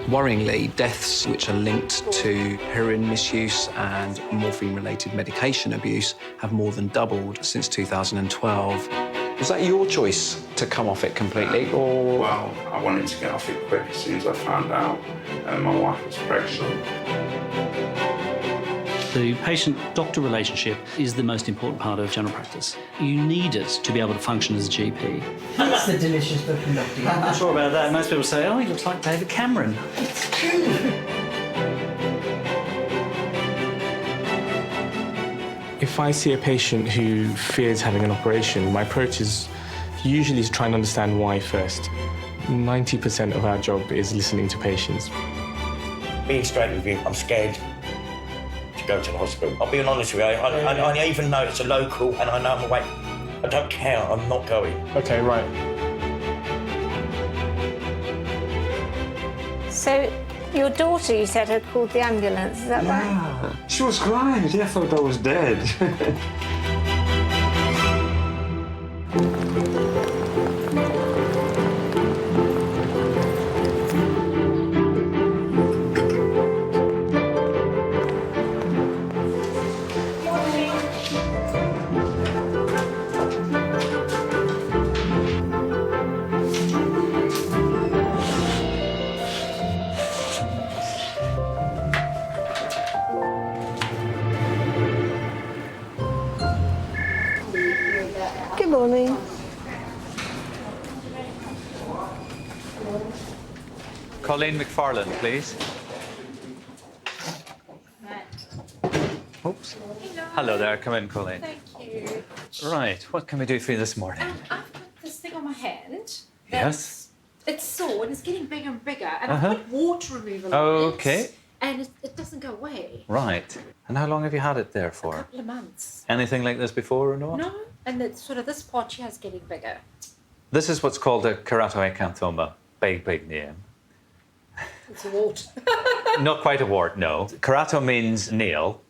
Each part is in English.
Worryingly, deaths which are linked to heroin misuse and morphine-related medication abuse have more than doubled since 2012. Was that your choice to come off it completely, or...? Well, I wanted to get off it quick as soon as I found out my wife was pregnant. The patient-doctor relationship is the most important part of general practice. You need it to be able to function as a GP. That's the delicious looking doctor. I'm not sure about that. Most people say, oh, he looks like David Cameron. It's true. If I see a patient who fears having an operation, my approach is usually to try and understand why first. 90% of our job is listening to patients. Being straight with you, I'm scared to go to the hospital. I'll be honest with you, I even know it's a local and I know I'm awake. I don't care, I'm not going. OK, right. So, your daughter, you said, had called the ambulance, is that right? She was crying. She thought I was dead. Good morning. Colleen McFarlane, please. Oops. Hello there. Come in, Colleen. Thank you. Right. What can we do for you this morning? I've got this thing on my hand. Yes. It's sore and it's getting bigger and bigger, and I've put water removal on Okay. it, and it doesn't go away. Right. And how long have you had it there for? A couple of months. Anything like this before or not? No, and it's sort of this part here is getting bigger. This is what's called a keratoacanthoma. Big name. It's a wart. Not quite a wart, no. Kerato means nail,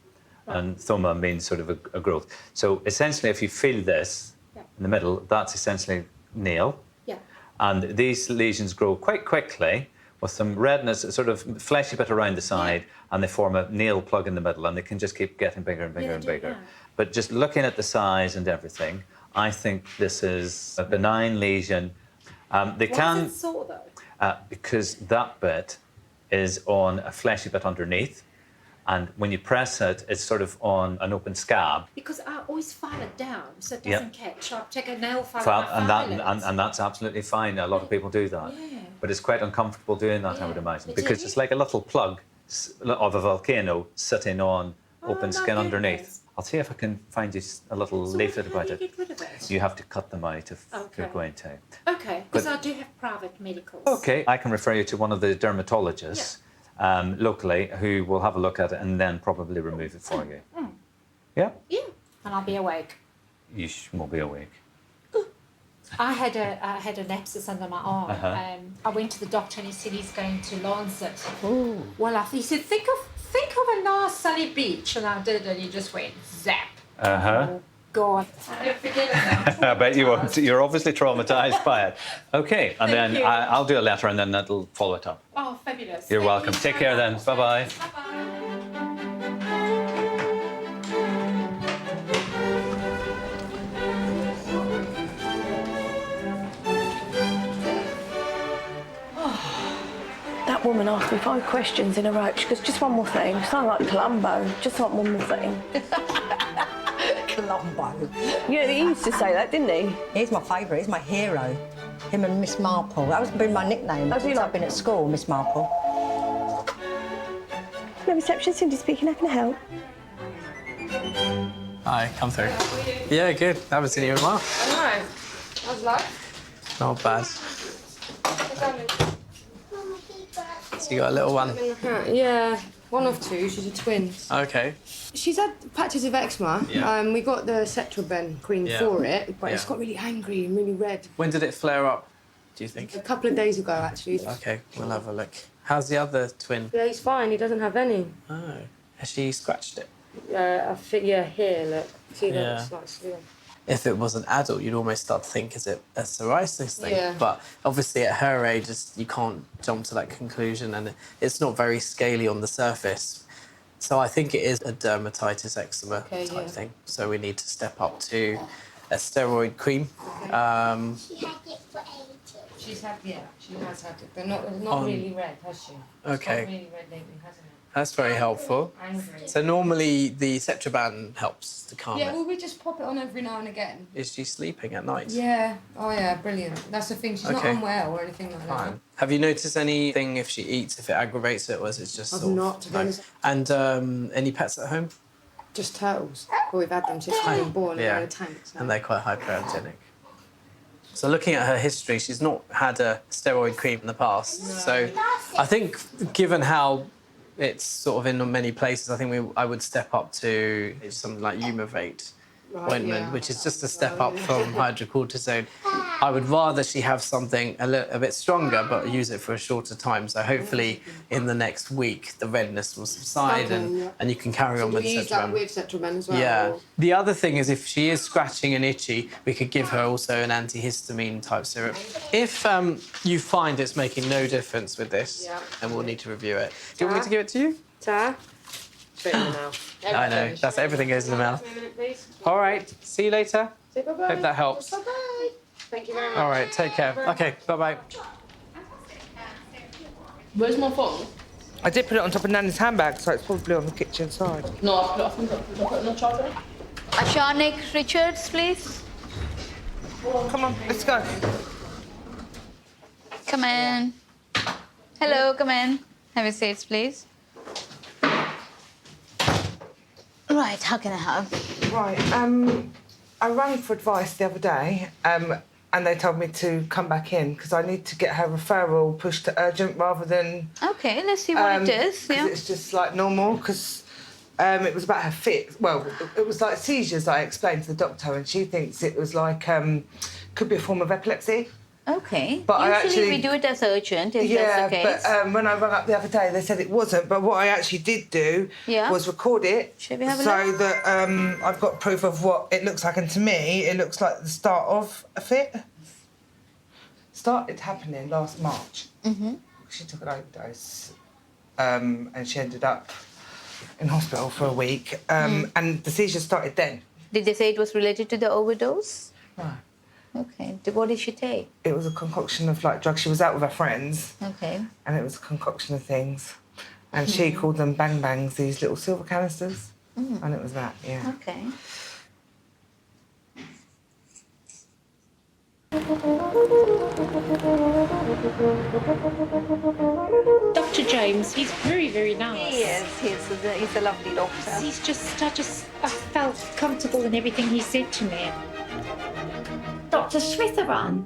and thoma means sort of a growth. So essentially, if you feel this in the middle, that's essentially nail. Yeah. And these lesions grow quite quickly with some redness, a sort of fleshy bit around the side, and they form a nail plug in the middle, and they can just keep getting bigger and bigger and bigger. But just looking at the size and everything, I think this is a benign lesion. Why is it sore, though? Because that bit is on a fleshy bit underneath, and when you press it, it's sort of on an open scab. Because I always file it down so it doesn't catch. I take a nail file And that's absolutely fine. A lot of people do that. Yeah. But it's quite uncomfortable doing that, I would imagine, because it's like a little plug of a volcano sitting on open skin underneath. I'll see if I can find you a little leaflet about it. Get rid of it? You have to cut them out if you're going to. Okay, because I do have private medicals. Okay, I can refer you to one of the dermatologists locally who will have a look at it and then probably remove it for you. Yeah? Yeah, and I'll be awake. You won't be awake. I had an abscess under my arm. I went to the doctor and he said he's going to lance it. Well, he said, think of a nice sunny beach, and I did, and he just went zap. Oh God, I don't forget it now. I bet you won't. You're obviously traumatised by it. Okay, and then I'll do a letter, and then that'll follow it up. Oh, fabulous! You're welcome. Take care then. Bye bye. Bye bye. That woman asked me 5 questions in a row. She goes, just one more thing. Sound like Columbo. Just want one more thing. Columbo. Yeah, he used to say that, didn't he? He's my favourite. He's my hero. Him and Miss Marple. That was been my nickname since I've been at school, Miss Marple. No reception, Cindy speaking. How can I help? Hi, come through. Yeah, good. Haven't seen you in a while. I know. How's life? Not bad. So you got a little one? Yeah, one of two. She's a twin. Okay. She's had patches of eczema. Yeah. We got the Cetroben cream for it, but it's got really angry and really red. When did it flare up, do you think? A couple of days ago, actually. Okay, we'll have a look. How's the other twin? Yeah, he's fine. He doesn't have any. Oh. Has she scratched it? I think, yeah, here, look. See that? Yeah. It's like slim. if it was an adult, you'd almost start to think, is it a psoriasis thing? Yeah. But obviously at her age, you can't jump to that conclusion, and it's not very scaly on the surface. So I think it is a dermatitis eczema type thing. So we need to step up to a steroid cream. She had it for ages. She has had it, but not really red, has she? Okay. It's got really red lately, hasn't it? That's very helpful. Angry. So normally the Cetraban helps to calm Yeah, it. well, we just pop it on every now and again. Is she sleeping at night? Yeah. Oh, yeah, brilliant. That's the thing. She's not unwell or anything like that. Fine. Have you noticed anything if she eats, if it aggravates it, or is it just I've sort of... not, to be honest. And any pets at home? Just turtles. Well, we've had them since she's been born, and they're in tanks now. And they're quite hyperallergenic. So looking at her history, she's not had a steroid cream in the past. No. So I think given how it's sort of in many places, I think I would step up to something like Umivate ointment, which is just a step up from hydrocortisone. I would rather she have something a bit stronger, but use it for a shorter time. So hopefully in the next week, the redness will subside and you can carry on with we use that Cetraban. with Cetraban as well? Yeah. Or... The other thing is if she is scratching and itchy, we could give her also an antihistamine type syrup. If you find it's making no difference with this, then we'll need to review it. Do you want me to give it to you? Ta? Straight in the mouth. I know, that's everything goes in the mouth. All right, see you later. Say bye-bye. Hope that helps. Bye-bye. Thank you very much. All right, take care. Okay, bye-bye. Where's my phone? I did put it on top of Nanny's handbag, so it's probably on the kitchen side. No, I put it on the charger. Ashanik Richards, please. Come on, let's go. Come in. Hello, come in. Have a seat, please. Right, how can I help? Right, I rang for advice the other day, and they told me to come back in because I need to get her referral pushed to urgent rather than... Okay, let's see what it is. Yeah. It's just like normal because it was about her fit. Well, it was like seizures I explained to the doctor, and she thinks it was like could be a form of epilepsy. Okay. But usually we do it as urgent, if that's the case. But when I rang up the other day, they said it wasn't. But what I actually did do was record it. Should we have a so look? that I've got proof of what it looks like. And to me, it looks like the start of a fit. Started happening last March. Mm-hmm. She took an overdose and she ended up in hospital for a week. And the seizures started then. Did they say it was related to the overdose? No. Okay. What did she take? It was a concoction of like drugs. She was out with her friends. Okay. And it was a concoction of things. And she called them bang bangs, these little silver canisters. And it was that, yeah. Okay. Dr. James, he's very, very nice. He is. He's a lovely doctor. I felt comfortable in everything he said to me. Dr. Sritharan.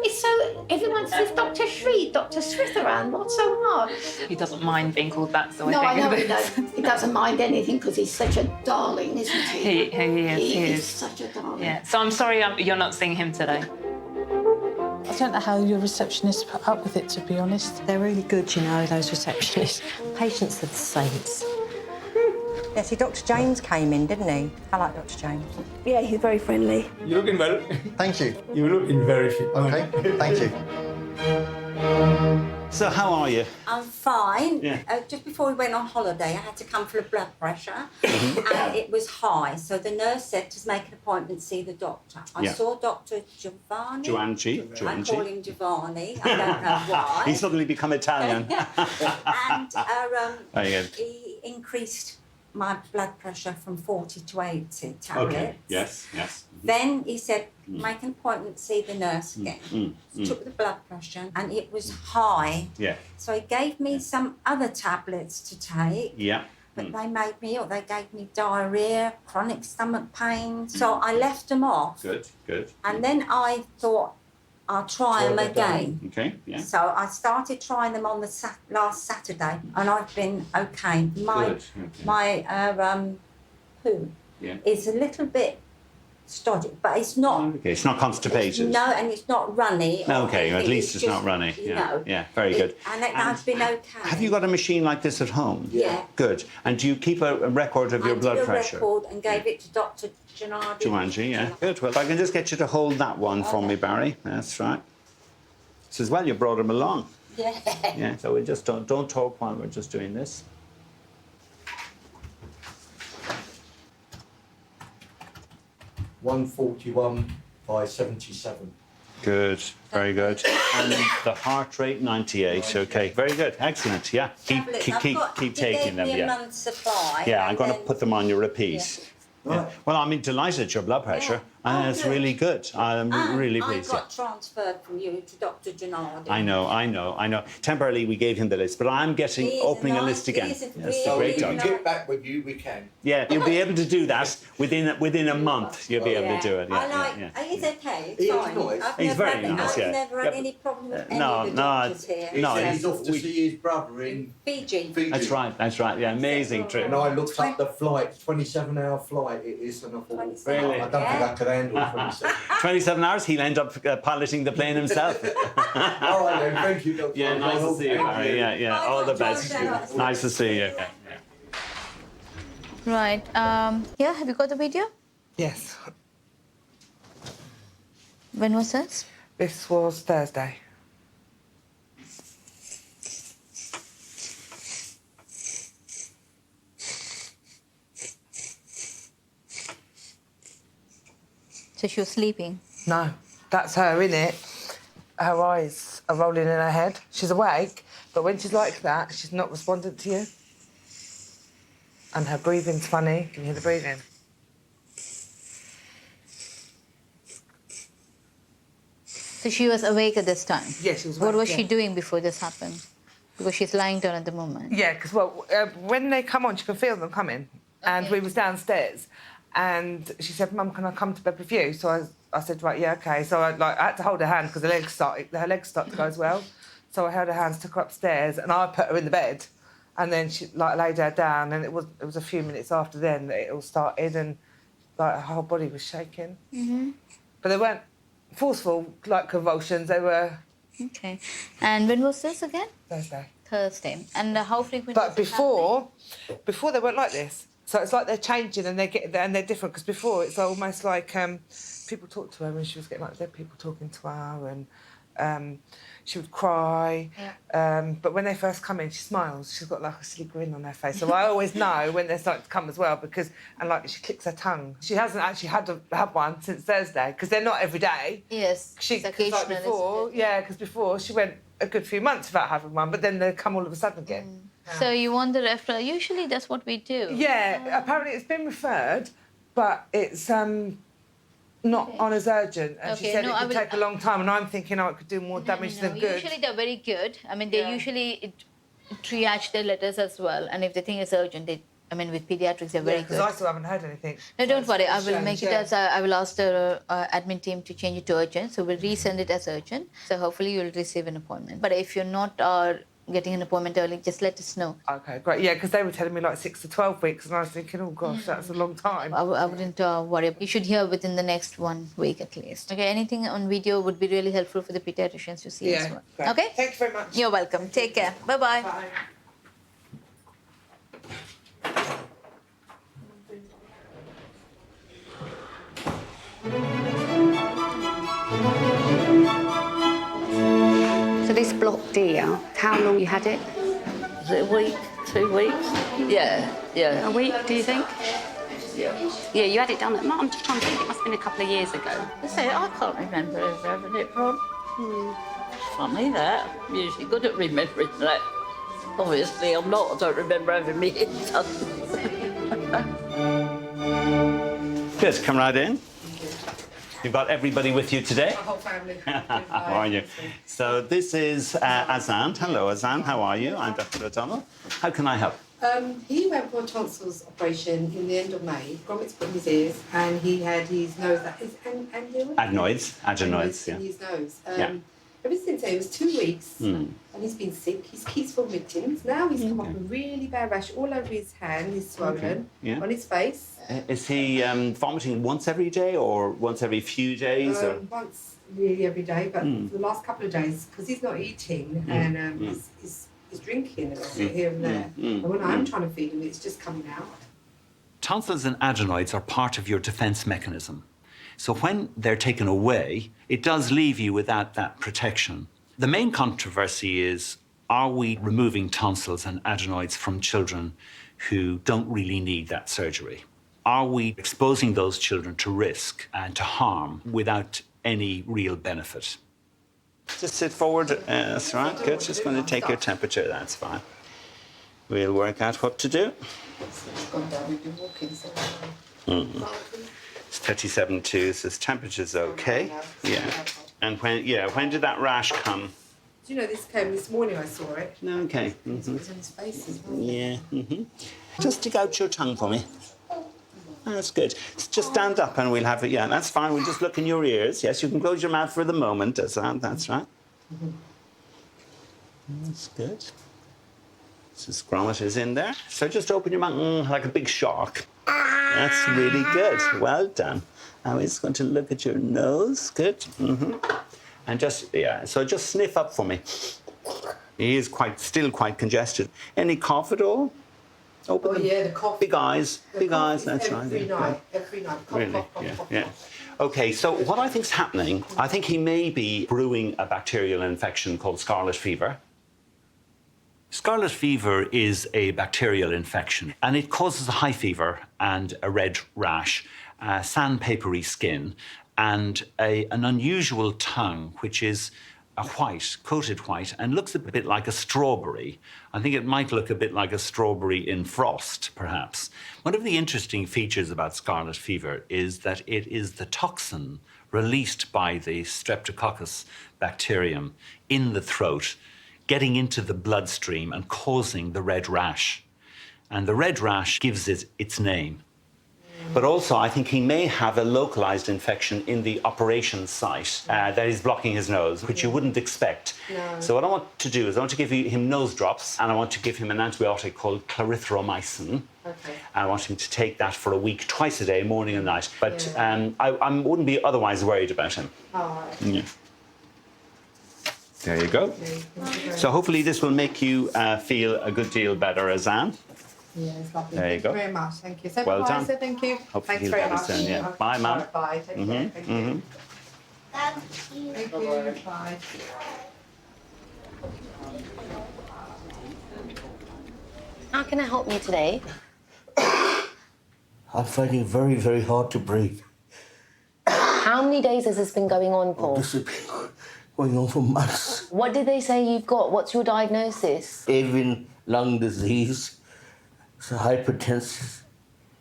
It's so... Everyone says Dr. Shri, Dr. Sritharan. What's so hard? He doesn't mind being called that, so No, I I know think he doesn't. He doesn't mind anything because he's such a darling, isn't he? He is is. such a darling. Yeah. So I'm sorry you're not seeing him today. I don't know how your receptionists put up with it, to be honest. They're really good, you know, those receptionists. Patients are the saints. Yeah, see, Dr. James came in, didn't he? I like Dr. James. Yeah, he's very friendly. You're looking well. Thank you. You're looking very fit. Okay, thank you. So how are you? I'm fine. Yeah. Just before we went on holiday, I had to come for the blood pressure, and it was high. So the nurse said to make an appointment to see the doctor. I saw Dr. Giovanni. I call him Giovanni. I don't know why. He's suddenly become Italian. And Very good. he increased my blood pressure from 40 to 80 tablets. Okay. Yes. Yes. Then he said, make an appointment to see the nurse again. Took the blood pressure and it was high. Yeah. So he gave me some other tablets to take. Yeah. But they made me ill. They gave me diarrhoea, chronic stomach pain. So I left them off. Good. Good. And then I thought, I'll try them again. Okay. Yeah. So I started trying them on the last Saturday, and I've been okay. My Good. Okay. my poo is a little bit stodgy, but it's not. Okay, it's not constipated. No, and it's not runny. or Okay, at anything. least it's not runny. You Yeah, know, yeah, very good. And that's been okay. Have you got a machine like this at home? Yeah. Good. And do you keep a record of your blood pressure? I did a record and gave it to Dr. Janardi. Jumanji, yeah. Good. Well, if I can just get you to hold that one for me, Barry. That's right. Says, well, you brought him along. Yeah. Yeah, so we just don't talk while we're just doing this. (141/77). Good, very good. And the heart rate, 98. Okay, very good, excellent. Yeah, keep taking them. Me a Yeah, month's supply. yeah. I'm and going to then- put them on your repeat. Yeah. Well, I'm delighted at your blood pressure. It's good. really good. I'm really I pleased. got transferred from you to Dr. Janardi. I know. Temporarily, we gave him the list, but I'm opening a list again. He is a Yes, a great doctor. Get back with you, we can. Yeah, you'll be able to do that within a month. You'll be able to do it. I Yeah, like. yeah. He's okay. He is Fine. nice. I've He's never very had, nice, I've yeah. never had any problem with any No, of the no, doctors here. He no, said he's off to see his brother in Fiji. That's right. Yeah, amazing trip. And I looked up the flight, 27-hour flight it is, and I thought, Really? I don't think I could handle 27. 27 hours, he'll end up piloting the plane himself. All right then, thank you, Doctor. Yeah, nice to see you, Barry. Yeah. All the best. Nice to see you. Yeah. Right. Yeah, have you got the video? Yes. When was this? This was Thursday. So she was sleeping. No, that's her, innit? Her eyes are rolling in her head. She's awake, but when she's like that, she's not responding to you. And her breathing's funny. Can you hear the breathing? So she was awake at this time? Yeah, she was What awake, was she yeah. doing before this happened? Because she's lying down at the moment. Yeah, because, when they come on, she can feel them coming. And we was downstairs, and she said, Mum, can I come to bed with you? So I said, right, yeah, OK. So I had to hold her hand because her legs started to go as well. So I held her hands, took her upstairs, and I put her in the bed. And then she laid her down, and it was a few minutes after then that it all started, and her whole body was shaking. Mm-hmm. But they weren't forceful, like convulsions. They were. Okay. And when was this again? Thursday. Thursday. And how frequent? But before they weren't like this. So it's like they're changing and they're different. Because before it's almost like people talked to her when she was getting like dead people talking to her, and she would cry. Yeah. But when they first come in, she smiles. She's got like a silly grin on her face. So I always know when they're starting to come as well and like she clicks her tongue. She hasn't actually had one since Thursday because they're not every day. Yes. Because occasional, before, because before she went a good few months without having one, but then they come all of a sudden again. So you want the referral? Usually that's what we do. Yeah, apparently it's been referred, but it's not on as urgent. And she Okay, said no, it I could will- take a long time, and I'm thinking, it could do more damage than good. Usually they're very good. I mean, they usually triage their letters as well. And if the thing is urgent, with pediatrics, they're very Because good. I still haven't heard anything. No, don't worry. I will Strange, make it yeah. as I will ask the admin team to change it to urgent. So we'll resend it as urgent. So hopefully you'll receive an appointment. But if you're not getting an appointment early, just let us know. Okay, great. Yeah, because they were telling me like 6 to 12 weeks, and I was thinking, oh gosh, that's a long time. I wouldn't worry. You should hear within the next 1 week at least. Okay, anything on video would be really helpful for the pediatricians to see as well. great. Okay? Thank you very much. You're welcome. Take care. Bye-bye. Bye. So this blocked ear, how long you had it? Was it a week, 2 weeks? Yeah. A week, do you think? Yeah. Yeah, you had it done. I'm just trying to think. It must have been a couple of years ago. I can't remember ever having it from. It's funny that. I'm usually good at remembering that. Obviously, I'm not. I don't remember having me ear done. Good, come right in. You've got everybody with you today? My whole family. How are you? So this is Azan. Hello, Azan. How are you? I'm Dr. O'Donnell. How can I help? He went for a tonsils operation in the end of May. Grommets put in his ears, and he had his nose. That is adenoids. Adenoids, in yeah. his nose. Yeah. Ever since he was 2 weeks, and he's been sick, he keeps vomiting. Now he's come up with a really bad rash all over his hand, he's swollen, on his face. Is he vomiting once every day or once every few days? Once really every day, but for the last couple of days, because he's not eating and he's drinking a little bit here and there. And when I'm trying to feed him, it's just coming out. Tonsils and adenoids are part of your defense mechanism. So when they're taken away, it does leave you without that protection. The main controversy is, are we removing tonsils and adenoids from children who don't really need that surgery? Are we exposing those children to risk and to harm without any real benefit? Just sit forward. That's right. Good. Just going to take your temperature. That's fine. We'll work out what to do. It's 37.2, so his temperature's okay. Yeah. And when did that rash come? Do you know, this came this morning, I saw it. Okay. It was on his face as well. Yeah. Just stick out your tongue for me. That's good. Just stand up and we'll have it. Yeah, that's fine. We'll just look in your ears. Yes, you can close your mouth for the moment. That's right. That's good. So grometer's in there. So just open your mouth like a big shark. That's really good. Well done. Now he's going to look at your nose. Good. And just sniff up for me. He is still quite congested. Any cough at all? Open them. Yeah, the cough. Big eyes. That's right. Every night. Cough, really? Yeah. Okay, so what I think's happening, I think he may be brewing a bacterial infection called scarlet fever. Scarlet fever is a bacterial infection, and it causes a high fever and a red rash, sandpapery skin, and an unusual tongue, which is coated white, and looks a bit like a strawberry. I think it might look a bit like a strawberry in frost, perhaps. One of the interesting features about scarlet fever is that it is the toxin released by the Streptococcus bacterium in the throat, getting into the bloodstream and causing the red rash. And the red rash gives it its name. But also, I think he may have a localized infection in the operation site that is blocking his nose, which you wouldn't expect. No. So what I want to do is I want to give him nose drops, and I want to give him an antibiotic called clarithromycin. Okay. And I want him to take that for a week, twice a day, morning and night. But I wouldn't be otherwise worried about him. All right. Yeah. There you go. So hopefully this will make you feel a good deal better, Azan. Yeah, it's lovely. There you Thank go. you very much. Thank you. So Well bye, done. so thank you. Hopefully Thanks he'll very get much. it soon, yeah. Bye, Mum. Bye. Take care. Thank you. Thank you. Bye. How can I help you today? I'm finding it very, very hard to breathe. How many days has this been going on for? This has been going on for months. What did they say you've got? What's your diagnosis? Avian lung disease, hypertensive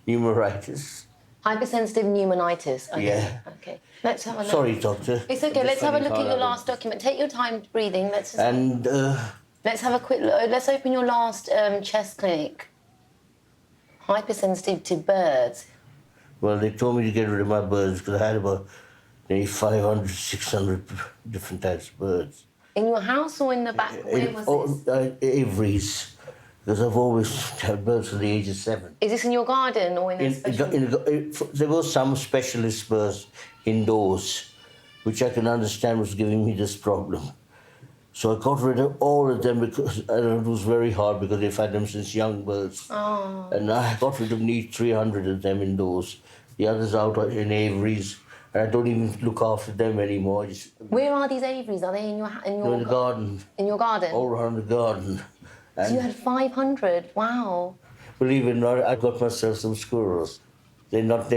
pneumonitis. Hypersensitive pneumonitis. Okay. Yeah. Okay. Let's have a look. Sorry, doctor. It's okay. Let's have a look at your last document. Take your time breathing. Let's have a quick look. Let's open your last chest clinic. Hypersensitive to birds. Well, they told me to get rid of my birds because I had about maybe 500, 600 different types of birds. In your house or in the back? Where was this? Aviaries, because I've always had birds from the age of 7. Is this in your garden or in a special... There were some specialist birds indoors, which I can understand was giving me this problem. So I got rid of all of them because it was very hard because they've had them since young birds. Oh. And I got rid of nearly 300 of them indoors. The others out in aviaries. And I don't even look after them anymore. Where are these aviaries? Are they in your in the garden. In your garden? All around the garden. So you had 500. Wow. Believe it or not, I got myself some squirrels. They're not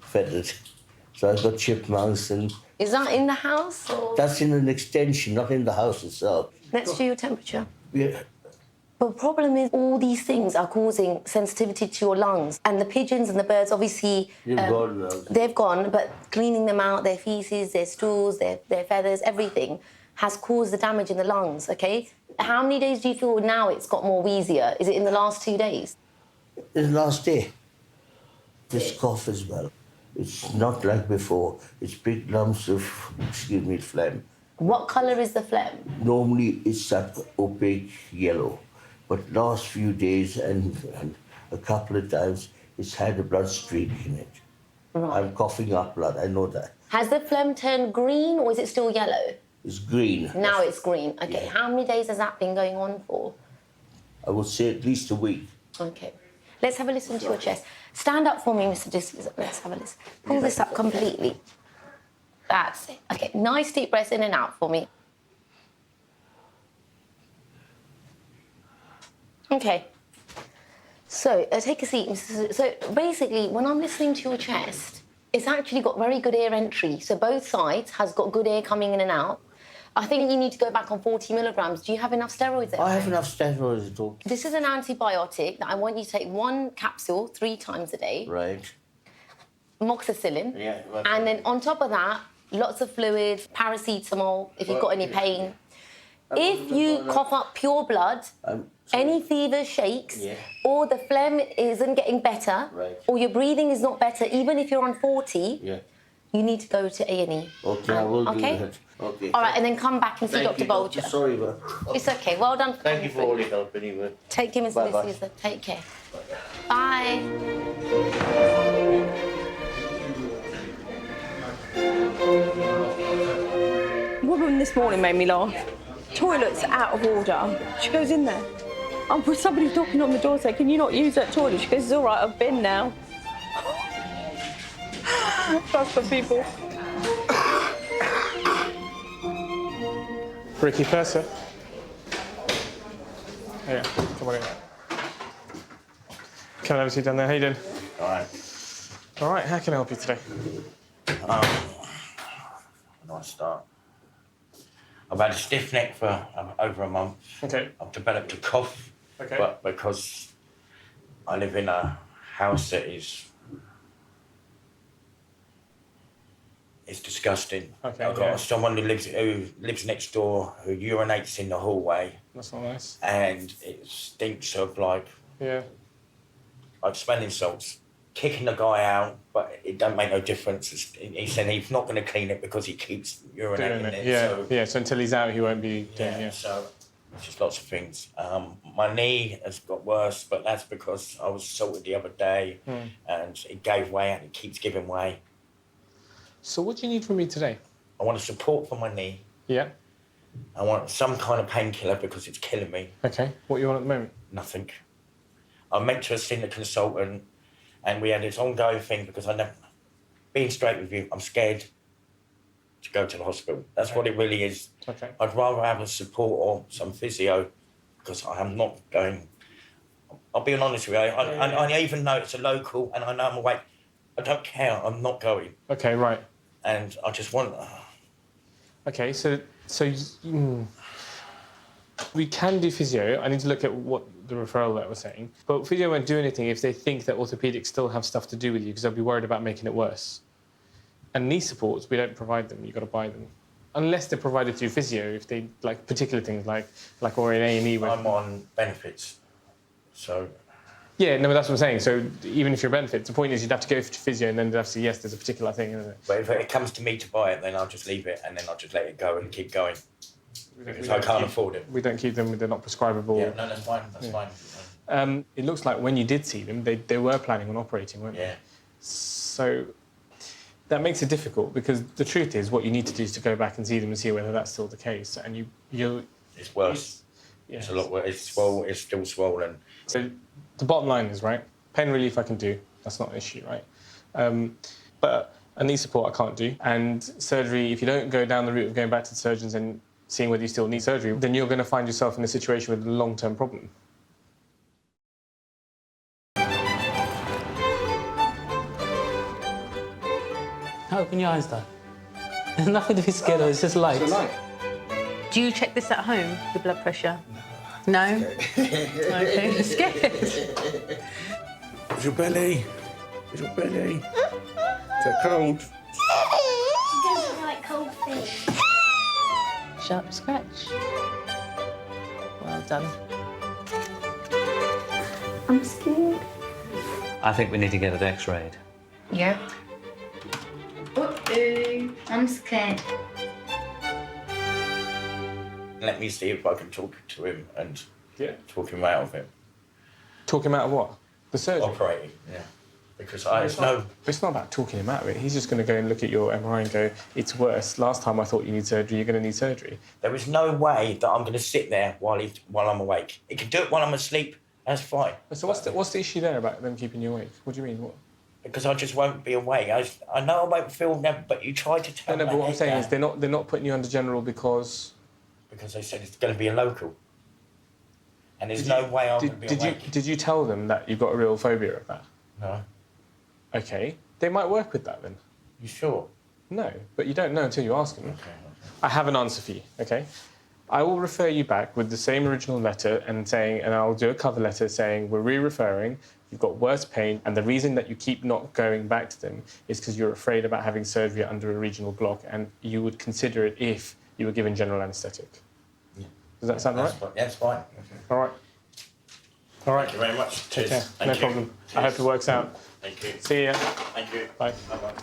feathered. So I got chipmunks and... Is that in the house? Or? That's in an extension, not in the house itself. Let's do your temperature. Yeah. But the problem is all these things are causing sensitivity to your lungs. And the pigeons and the birds, obviously... They've gone now. They've gone, but cleaning them out, their feces, their stools, their feathers, everything has caused the damage in the lungs, OK? How many days do you feel now it's got more wheezier? Is it in the last 2 days? In the last day. This cough as well. It's not like before. It's big lumps of, phlegm What colour is the phlegm? Normally it's that opaque yellow, but last few days and a couple of times it's had a blood streak in it. Right. I'm coughing up blood, I know that. Has the phlegm turned green or is it still yellow? It's green. Now it's green. Okay, Yeah. how many days has that been going on for? I would say at least a week. Okay. Let's have a listen to your chest. Stand up for me, Mr. D'Souza. Let's have a listen. Pull this up completely. That's it. Okay, nice deep breaths in and out for me. Okay. So, take a seat, Mr. D'Souza. So, basically, when I'm listening to your chest, it's actually got very good air entry. So, both sides has got good air coming in and out. I think you need to go back on 40 milligrams. Do you have enough steroids there? I have enough steroids at all. This is an antibiotic that I want you to take 1 capsule 3 times a day. Right. Moxicillin. Yeah. And then on top of that, lots of fluids, paracetamol if you've got any pain. If you cough up pure blood, any fever, shakes, or the phlegm isn't getting better, or your breathing is not better, even if you're on 40, you need to go to A&E. Okay, I will do that. Okay. All right, and then come back and see Dr. Bolger. Sorry, but... It's okay. Well done. Thank you for all your help anyway. Take care, Mr. Bye-bye. D'Souza. Take care. Bye. Woman this morning made me laugh. Toilet's out of order. She goes in there. Somebody's knocking on the door saying, "Can you not use that toilet?" She goes, "It's all right, I've been now." Trust the people. Ricky Purser. Yeah, come on in. Can I have a seat down there? How you doing? All right. All right, how can I help you today? Where do I start? I've had a stiff neck for over a month. Okay. I've developed a cough. Okay. But because I live in a house that is... It's disgusting. Okay, I've got someone who lives next door who urinates in the hallway. That's not nice. And it stinks of like smelling salts. Kicking the guy out, but it don't make no difference. He said he's not going to clean it because he keeps urinating in it. Yeah, so until he's out, he won't be doing it. So it's just lots of things. My knee has got worse, but that's because I was assaulted the other day and it gave way and it keeps giving way. So what do you need from me today? I want a support for my knee. Yeah. I want some kind of painkiller because it's killing me. Okay. What are you on at the moment? Nothing. I meant to have seen a consultant and we had this ongoing thing because being straight with you, I'm scared to go to the hospital. That's what it really is. Okay. I'd rather have a support or some physio because I am not going. I'll be honest with you. I even know it's a local and I know I'm awake. I don't care. I'm not going. Okay, right. And I just want... Okay, so we can do physio. I need to look at what the referral that was saying. But physio won't do anything if they think that orthopaedics still have stuff to do with you because they'll be worried about making it worse. And knee supports, we don't provide them. You've got to buy them. Unless they're provided through physio, if they like particular things like or in A&E. I'm on benefits, so... Yeah, no, but that's what I'm saying. So even if you're benefits, the point is you'd have to go to physio and then they'd have to say, yes, there's a particular thing, isn't it? But if it comes to me to buy it, then I'll just leave it and then I'll just let it go and keep going. Because I can't afford it. We don't keep them, they're not prescribable. Yeah, no, that's fine, that's fine. It looks like when you did see them, they were planning on operating, weren't they? Yeah. So that makes it difficult because the truth is what you need to do is to go back and see them and see whether that's still the case. And you It's worse. It's a lot worse. It's still swollen. So the bottom line is, right, pain relief I can do. That's not an issue, right? But a knee support I can't do. And surgery, if you don't go down the route of going back to the surgeons and seeing whether you still need surgery, then you're going to find yourself in a situation with a long-term problem. Open your eyes, Dad. There's nothing to be scared of, it's just light. Do you check this at home, your blood pressure? No? Okay, scared. Is your belly? Is your belly? Is that cold? She doesn't like cold fish. Sharp scratch. Well done. I'm scared. I think we need to get it x-rayed. Yeah. Uh-oh, I'm scared. let me see if I can talk to him and talk him out of it. Talk him out of what? The surgery? Operating, yeah. Because It's not about talking him out of it. He's just going to go and look at your MRI and go, it's worse. Last time I thought you need surgery, you're going to need surgery. There is no way that I'm going to sit there while I'm awake. He can do it while I'm asleep, that's fine. So what's the issue there about them keeping you awake? What do you mean? What? Because I just won't be awake. I know I won't feel them, but you try to tell me. No, but what I'm saying is they're not putting you under general because... Because they said it's going to be a local. And there's no way I'm going to be awake. Did you tell them that you've got a real phobia of that? No. OK. They might work with that then. You sure? No, but you don't know until you ask them. Okay. I have an answer for you, OK? I will refer you back with the same original letter and I'll do a cover letter saying we're re-referring, you've got worse pain, and the reason that you keep not going back to them is because you're afraid about having surgery under a regional block, and you would consider it if you were given general anaesthetic. Yeah. Does that sound right? Yeah, that's fine. Okay. All right. All right. Thank you very much. Cheers. Okay. No problem. Cheers. I hope it works out. Thank you. See ya. Thank you. Bye. Bye-bye.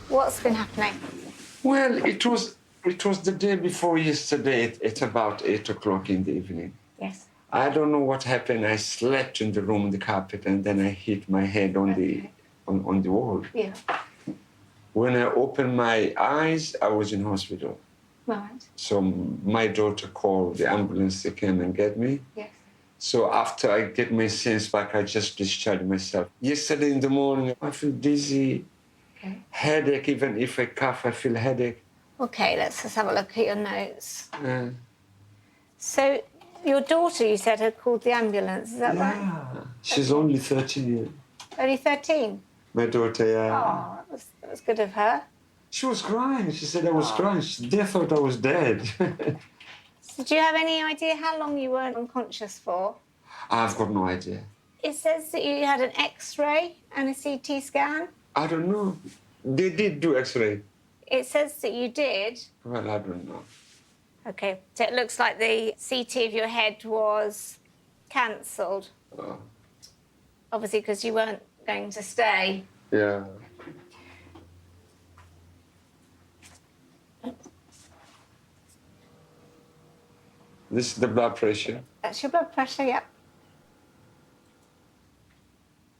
What's been happening? Well, it was the day before yesterday at about 8 o'clock in the evening. Yes. I don't know what happened. I slept in the room on the carpet and then I hit my head on the wall. Yeah. When I opened my eyes, I was in hospital. Right. So my daughter called the ambulance to come and get me. Yes. So after I get my sense back, I just discharged myself. Yesterday in the morning, I feel dizzy, headache. Even if I cough, I feel headache. Okay, let's just have a look at your notes. So your daughter, you said, had called the ambulance, is that right? She's only 13 years. Only 13? My daughter, yeah. Oh, that was good of her. She was crying. She said I was crying. They thought I was dead. So do you have any idea how long you weren't unconscious for? I've got no idea. It says that you had an X-ray and a CT scan. I don't know. They did do X-ray. It says that you did. Well, I don't know. Okay, so it looks like the CT of your head was cancelled. Oh. Obviously, because you weren't going to stay. Yeah. This is the blood pressure. That's your blood pressure, yep.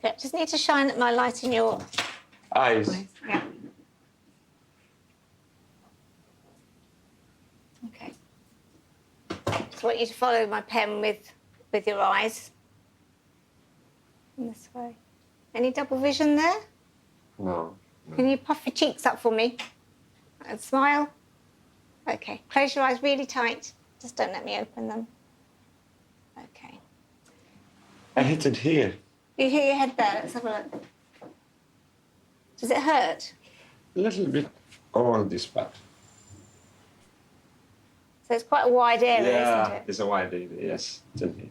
Okay, just need to shine my light in your eyes. Yeah. Okay. Just want you to follow my pen with your eyes. In this way. Any double vision there? No. Can you puff your cheeks up for me? And smile. Okay. Close your eyes really tight. Just don't let me open them. Okay. I hit it here. You hear your head there? Let's have a look. Does it hurt? A little bit. All this part. So it's quite a wide area, isn't it? It's a wide area, yes. It's in here.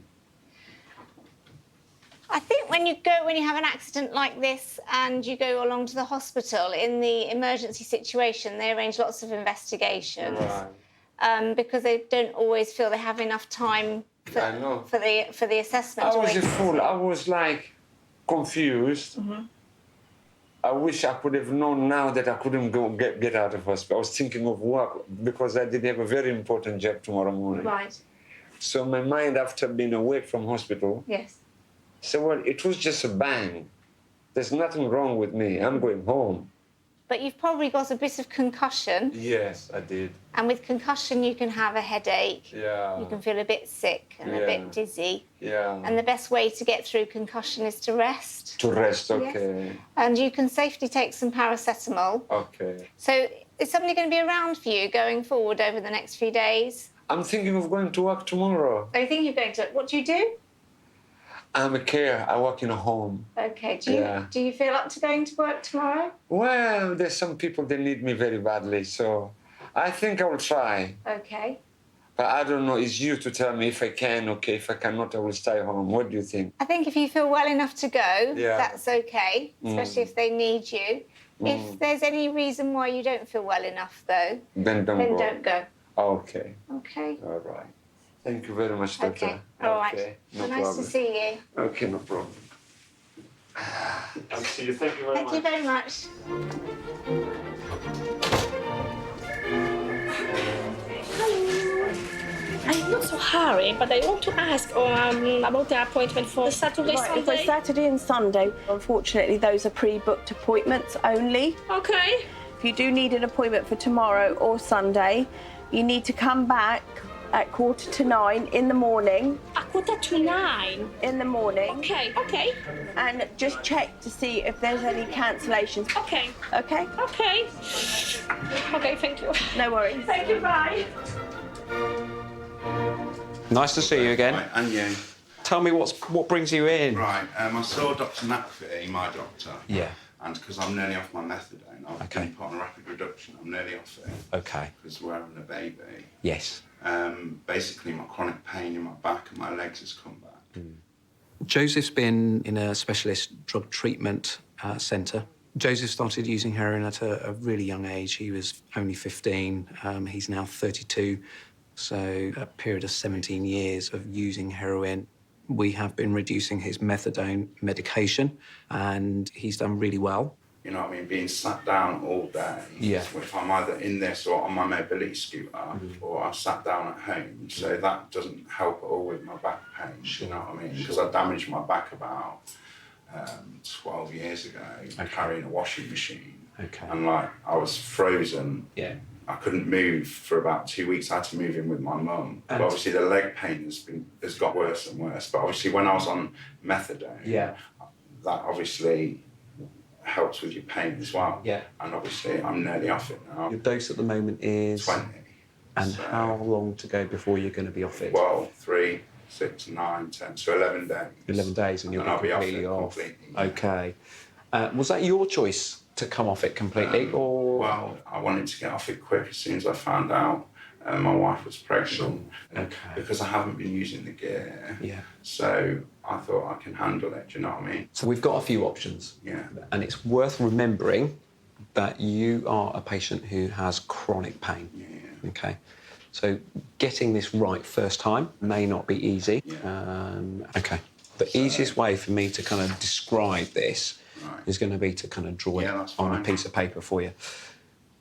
I think when you have an accident like this and you go along to the hospital, in the emergency situation, they arrange lots of investigations. Right. Because they don't always feel they have enough time for the assessment. I was a fool. I was like confused. Mm-hmm. I wish I could have known now that I couldn't get out of hospital. I was thinking of work because I did have a very important job tomorrow morning. Right. So my mind, after being awake from hospital, Yes. said, well, it was just a bang. There's nothing wrong with me. I'm going home. But you've probably got a bit of concussion. Yes, I did. And with concussion, you can have a headache. Yeah. You can feel a bit sick and a bit dizzy. Yeah. And the best way to get through concussion is to rest. To rest, okay. Yes. And you can safely take some paracetamol. Okay. So is somebody going to be around for you going forward over the next few days? I'm thinking of going to work tomorrow. I think you're going to. What do you do? I'm a carer. I work in a home. Okay. Yeah. Do you feel up to going to work tomorrow? Well, there's some people that need me very badly, so I think I will try. Okay. But I don't know. It's you to tell me if I can, okay. If I cannot, I will stay home. What do you think? I think if you feel well enough to go, Yeah. that's okay, especially if they need you. If there's any reason why you don't feel well enough, though, Then don't go. don't go. Okay. Okay. All right. Thank you very much, Doctor. Okay. All right. Okay. No Well, nice problem. to see you. Okay, no problem. I'll see you. Thank you very much. Thank you very much. I'm not so hurry, but I want to ask about the appointment for Saturday, Right, Sunday. for Saturday and Sunday, unfortunately, those are pre-booked appointments only. Okay. If you do need an appointment for tomorrow or Sunday, you need to come back at 8:45 in the morning. At 8:45? In the morning. Okay, okay. And just check to see if there's any cancellations. Okay. Okay? Okay. Okay, thank you. No worries. Thank you, bye. Nice to see you again. Right, and you. Tell me what brings you in. Right, I saw Dr. Napfi, my doctor. Yeah. And because I'm nearly off my methadone, I've been put on a rapid reduction. I'm nearly off it. Okay. Because we're having a baby. Yes. Basically, my chronic pain in my back and my legs has come back. Joseph's been in a specialist drug treatment centre. Joseph started using heroin at a really young age. He was only 15. He's now 32. So a period of 17 years of using heroin. We have been reducing his methadone medication, and he's done really well. You know what I mean? Being sat down all day. Yeah. If I'm either in this or on my mobility scooter, or I've sat down at home, so that doesn't help at all with my back pain. You know what I mean? Because I damaged my back about 12 years ago carrying a washing machine. Okay. And like I was frozen. Yeah. I couldn't move for about 2 weeks. I had to move in with my mum. But obviously the leg pain has got worse and worse. But obviously when I was on methadone, that obviously helps with your pain as well. Yeah. And obviously I'm nearly off it now. Your dose at the moment is 20. And how long to go before you're going to be off it? Well, 3, 6, 9, 10, so 11 days. 11 days, and you'll I'll be be completely off. completely. Okay. Was that your choice to come off it completely, or? Well, I wanted to get off it quick as soon as I found out my wife was pregnant. Because I haven't been using the gear. Yeah. So I thought I can handle it. Do you know what I mean? So we've got a few options. Yeah. And it's worth remembering that you are a patient who has chronic pain. Yeah. Okay. So getting this right first time may not be easy. Okay. The easiest way for me to kind of describe this is going to be to kind of draw it on a piece of paper for you.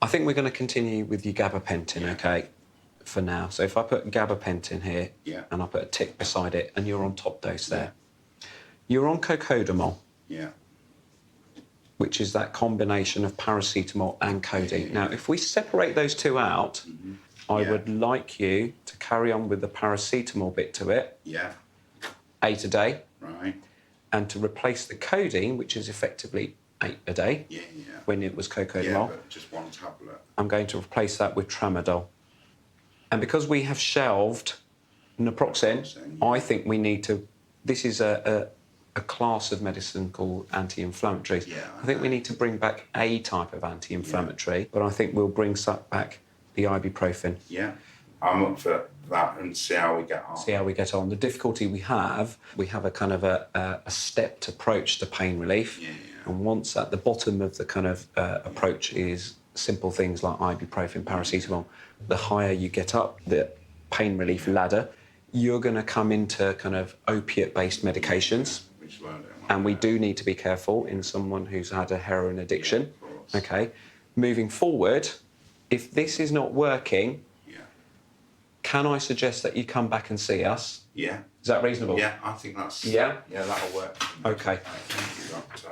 I think we're going to continue with your gabapentin, okay, for now. So if I put gabapentin here and I put a tick beside it and you're on top dose there. You're on cocodamol. Yeah. Which is that combination of paracetamol and codeine. Now, if we separate those two out, I would like you to carry on with the paracetamol bit to it. Yeah. 8 a day. Right. And to replace the codeine, which is effectively 8 a day, when it was cocodamol, Yeah, but just one tablet. I'm going to replace that with tramadol. And because we have shelved naproxen, I think we need to... This is a class of medicine called anti-inflammatories. I think we need to bring back a type of anti-inflammatory, but I think we'll bring back the ibuprofen. Yeah. I'm up for that and see how we get on. See how we get on. The difficulty we have a kind of a stepped approach to pain relief. And once at the bottom of the kind of approach is simple things like ibuprofen, paracetamol, the higher you get up the pain relief ladder, you're going to come into kind of opiate-based medications. And we do need to be careful in someone who's had a heroin addiction. Okay. Moving forward, if this is not working, can I suggest that you come back and see us? Yeah. Is that reasonable? Yeah, I think that's... Yeah? Yeah, that'll work. Okay. Thank you, doctor.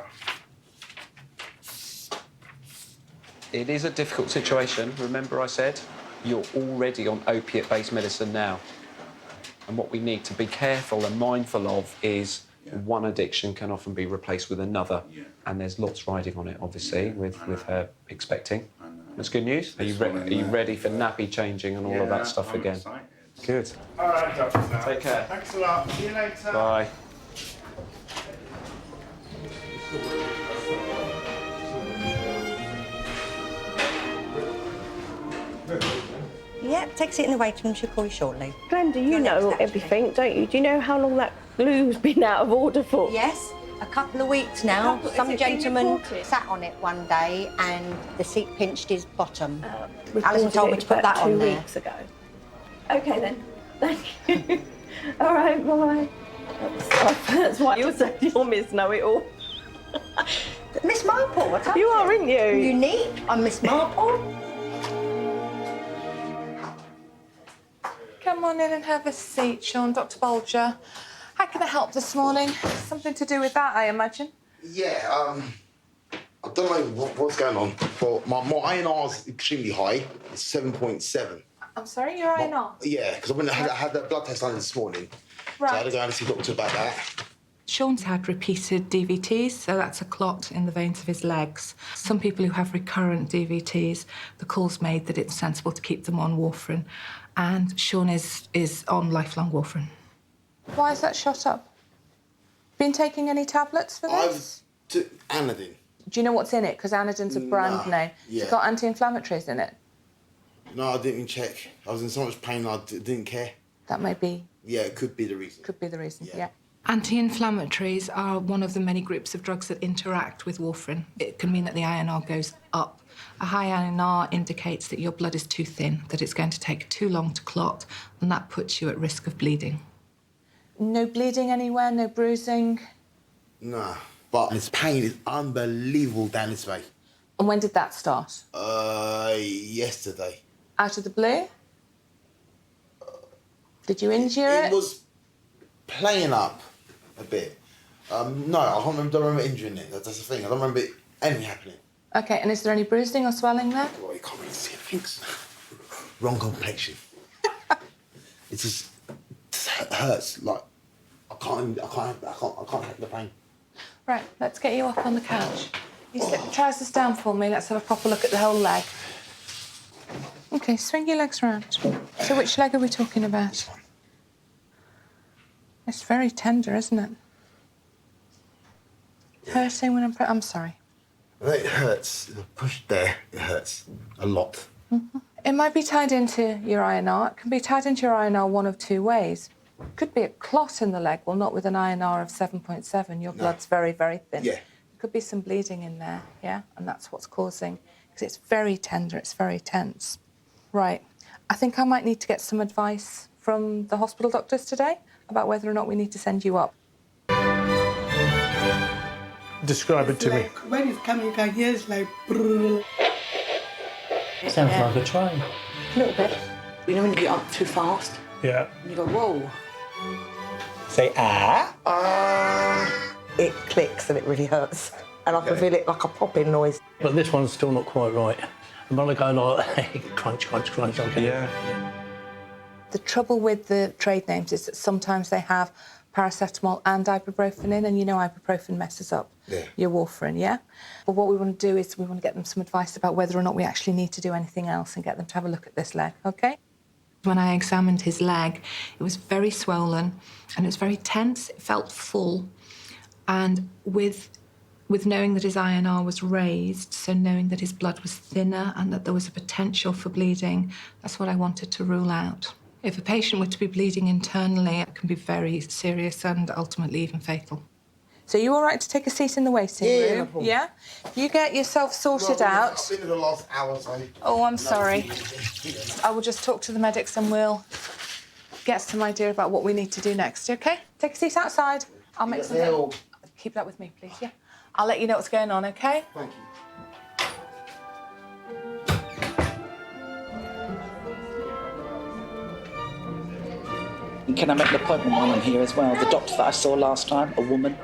It is a difficult situation. Remember I said you're already on opiate-based medicine now. And what we need to be careful and mindful of is one addiction can often be replaced with another. And there's lots riding on it, obviously, with her expecting. That's good news. Are you ready for nappy changing and all of that stuff again? Excited. Good. All right, doctor. Take care. Thanks a lot. See you later. Bye. Yep, take a seat in the waiting room. She'll call you shortly. Glenda, you know everything, don't you? Do you know how long that glue's been out of order for? Yes, a couple of weeks now. Some gentleman sat on it one day and the seat pinched his bottom. Alison told me to put that on 2 there. weeks ago. Okay then. Thank you. All right, bye. That's why you're saying you'll miss know it all. Miss Marple, I told You are, aren't you? Unique. I'm Miss Marple. Come on in and have a seat, Sean. Dr. Bolger. How can I help this morning? Something to do with that, I imagine. Yeah, I don't know what's going on, but my INR is extremely high. It's 7.7. I'm sorry, your INR? Yeah, because I had that blood test done this morning. Right. So I had to go and see the doctor about that. Sean's had repeated DVTs, so that's a clot in the veins of his legs. Some people who have recurrent DVTs, the call's made that it's sensible to keep them on warfarin, and Sean is on lifelong warfarin. Why is that shot up? Been taking any tablets for this? Anodine. Do you know what's in it? Because Anodine's a brand name. Yeah. It's got anti-inflammatories in it. No, I didn't even check. I was in so much pain I didn't care. That may be. Yeah, it could be the reason. Could be the reason, yeah. Anti-inflammatories are one of the many groups of drugs that interact with warfarin. It can mean that the INR goes up. A high INR indicates that your blood is too thin, that it's going to take too long to clot, and that puts you at risk of bleeding. No bleeding anywhere, no bruising? Nah, but this pain is unbelievable down this way. And when did that start? Yesterday. Out of the blue? Did you injure it? It was playing up a bit. No, I don't remember injuring it. That's the thing. I don't remember anything happening. OK, and is there any bruising or swelling there? Well, you can't really see things. Wrong complexion. It just hurts. Like I can't have the pain. Right, let's get you up on the couch. You slip the trousers down for me. Let's have a proper look at the whole leg. OK, swing your legs round. So which leg are we talking about? It's very tender, isn't it? Hurting when I'm sorry. It hurts. The push there, it hurts a lot. It might be tied into your INR. It can be tied into your INR one of two ways. It could be a clot in the leg. Well, not with an INR of 7.7. Your blood's very, very thin. Yeah. There could be some bleeding in there, yeah? And that's what's causing, because it's very tender, it's very tense. Right. I think I might need to get some advice from the hospital doctors today about whether or not we need to send you up. Describe it to me. When it's coming, you can hear it's like... brrr. Sounds like a train. A little bit. You know when you get up too fast? Yeah. And you go, whoa. Say it clicks and it really hurts. And I can feel it like a popping noise. But this one's still not quite right. And when I go like, crunch, crunch, crunch, okay. Yeah. The trouble with the trade names is that sometimes they have paracetamol and ibuprofen in, and you know ibuprofen messes up your warfarin, yeah? But what we want to do is we want to get them some advice about whether or not we actually need to do anything else and get them to have a look at this leg, OK? When I examined his leg, it was very swollen and it was very tense. It felt full. And with knowing that his INR was raised, so knowing that his blood was thinner and that there was a potential for bleeding, that's what I wanted to rule out. If a patient were to be bleeding internally, it can be very serious and ultimately even fatal. So you all right to take a seat in the waiting room? Yeah? You get yourself sorted out. I've been in the last hour, so... Oh, I'm sorry. I will just talk to the medics and we'll get some idea about what we need to do next, OK? Take a seat outside. I'll make some... Keep that with me, please, yeah? I'll let you know what's going on, OK? Thank you. And can I make an appointment while I'm here as well? The doctor that I saw last time, a woman,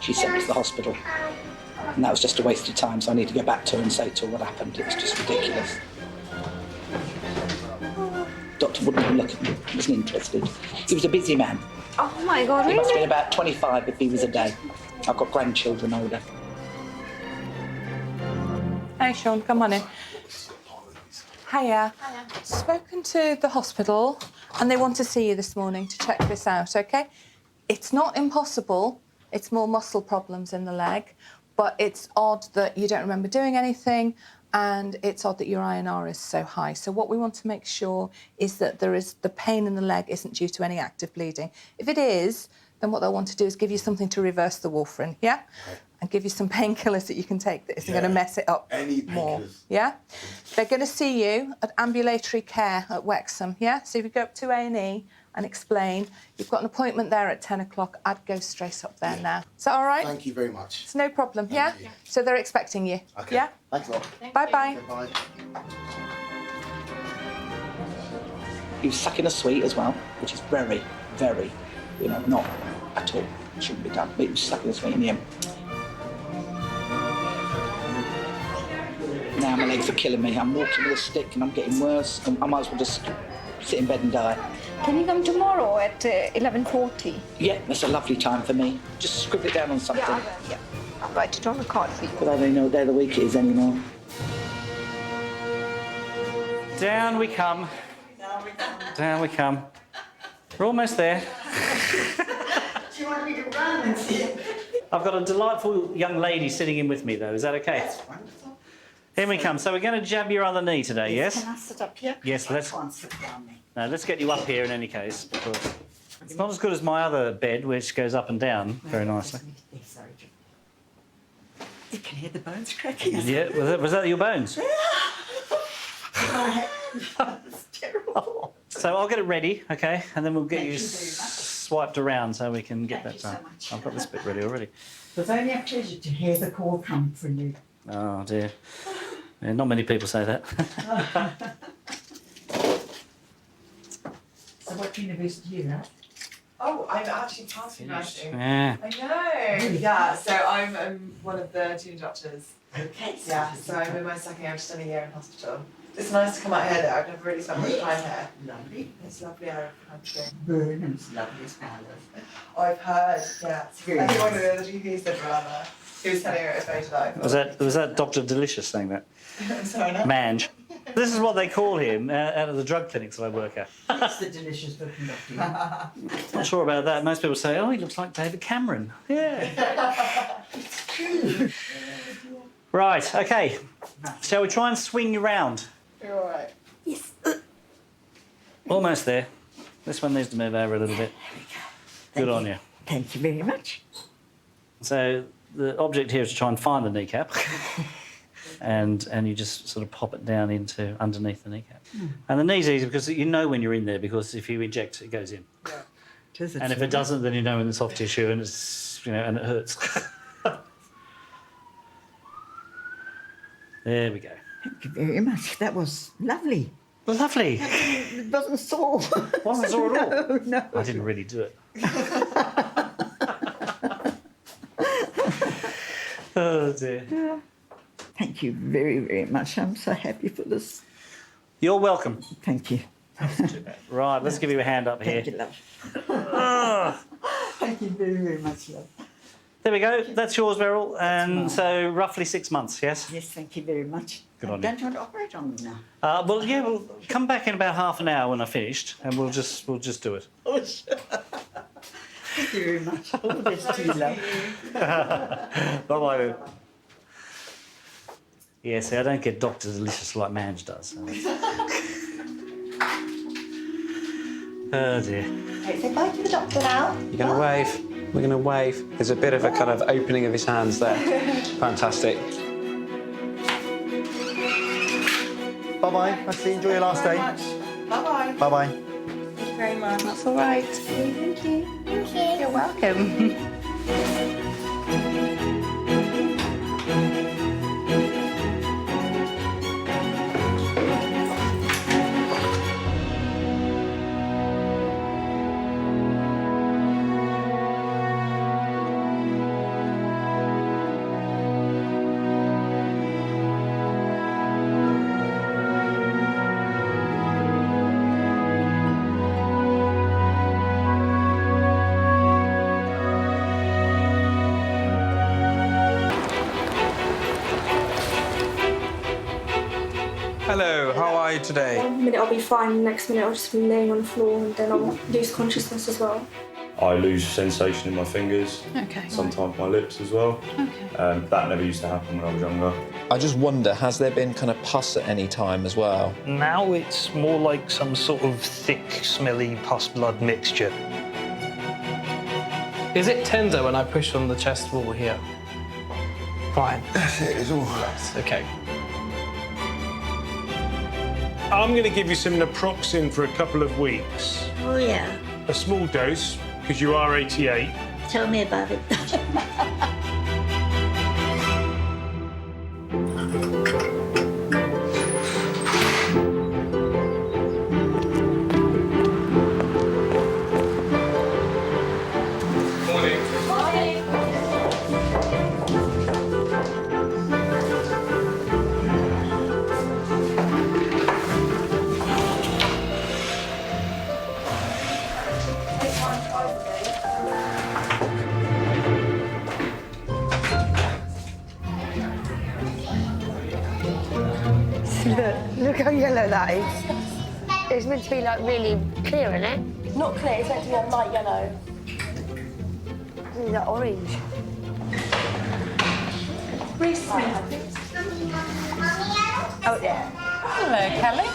she sent me to the hospital. And that was just a waste of time, so I need to go back to her and say to her what happened. It was just ridiculous. Doctor wouldn't even look at me, he wasn't interested. He was a busy man. Oh my God, He really? must have been about 25 if he was a day. I've got grandchildren older. Hey, Sean, come on in. Hiya. Spoken to the hospital and they want to see you this morning to check this out, OK? It's not impossible. It's more muscle problems in the leg, but it's odd that you don't remember doing anything and it's odd that your INR is so high. So what we want to make sure is that the pain in the leg isn't due to any active bleeding. If it is, then what they'll want to do is give you something to reverse the warfarin, yeah? Okay. And give you some painkillers that you can take that isn't going to mess it up more, yeah? They're going to see you at ambulatory care at Wexham, yeah? So if you go up to A&E, and explain. You've got an appointment there at 10 o'clock. I'd go straight up there now. Is that all right? Thank you very much. It's no problem, yeah? you. So they're expecting you. Okay. Yeah? Thanks a lot. Bye-bye. Bye. He was sucking a sweet as well, which is very, very, not at all. Shouldn't be done. But he was sucking a sweet in the end. Now my legs are killing me. I'm walking with a stick and I'm getting worse. I might as well just sit in bed and die. Can you come tomorrow at 11:40? Yeah, that's a lovely time for me. Just scribble it down on something. Yeah. I'll write it on a card for you. But I don't know what day of the week it is anymore. Down we come. Down we come. We're almost there. Do you want me to run and see it? I've got a delightful young lady sitting in with me, though. Is that okay? That's wonderful. Here we come. So we're going to jab your other knee today, yes? Can I sit up here? Yes, let's. I can't sit down there. No, let's get you up here in any case, because it's not as good as my other bed, which goes up and down very nicely. Sorry. You can hear the bones cracking. Yeah, was that your bones? It's terrible. So I'll get it ready, okay, and then we'll get Thank you you very much. swiped around so we can get Thank that you so done. much. I've got this bit ready already. It was only a pleasure to hear the call come from you. Oh dear. Yeah, not many people say that. So what university are you at? Oh, I'm actually past university. Yeah. I know. Yeah, so I'm one of the junior doctors. Okay. Yeah, so I'm in my second year. I've just done a year in hospital. It's nice to come out here though. I've never really spent much time here. Lovely. It's lovely out of the country. Burnham's lovely as well. I've heard, yeah. Very I think one nice. of the GPs said around there. He was telling her it's very delightful. Was that Dr. Delicious saying that? I'm sorry, no? Mange. This is what they call him out of the drug clinics that I work at. It's the delicious looking doctor. Not sure about that. Most people say, oh, he looks like David Cameron. Yeah. It's true. Right, okay. Shall we try and swing you round? You're all right. Yes. Almost there. This one needs to move over a little bit. Good on you. Thank you very much. So the object here is to try and find the kneecap. and you just sort of pop it down into underneath the kneecap. And the knee's easy because you know when you're in there, because if you inject, it goes in. And if it doesn't, then you know in the soft tissue and it's and it hurts. There we go. Thank you very much. That was lovely. Lovely. It wasn't sore. Wasn't sore at all. No. I didn't really do it. Oh dear. Yeah. Thank you very, very much. I'm so happy for this. You're welcome. Thank you. Right, let's give you a hand up here. Thank you, love. Ah. Thank you very, very much, love. There we go. That's yours, Beryl. And so roughly 6 months, yes? Yes, thank you very much. Good on you. Don't you want to operate on them now? Well, yeah, we'll come back in about half an hour when I finished, and we'll just do it. Oh, sure. Thank you very much. All the best to you, love. Bye-bye then. Yeah, see, I don't get Dr. Delicious like Mange does. So. Oh, dear. Right, say bye to the doctor now. You're going to wave. We're going to wave. There's a bit of a kind of opening of his hands there. Fantastic. Bye-bye. Nice to enjoy your last day. Bye-bye. Bye-bye. Thank you very much. That's all right. Thank you. Thank you. You're welcome. Hello, how are you today? One minute I'll be fine, the next minute I'll just be laying on the floor and then I'll lose consciousness as well. I lose sensation in my fingers, sometimes my lips as well. That never used to happen when I was younger. I just wonder, has there been kind of pus at any time as well? Now it's more like some sort of thick, smelly pus-blood mixture. Is it tender when I push on the chest wall here? Fine. That's it, it's all. Okay. I'm going to give you some naproxen for a couple of weeks. Oh, yeah. A small dose, because you are 88. Tell me about it. Look how yellow that is. It's meant to be like really clear, isn't it? Not clear, it's meant to be a light yellow. It's like orange. Reese Smith. Oh, yeah. Hello, Kelly.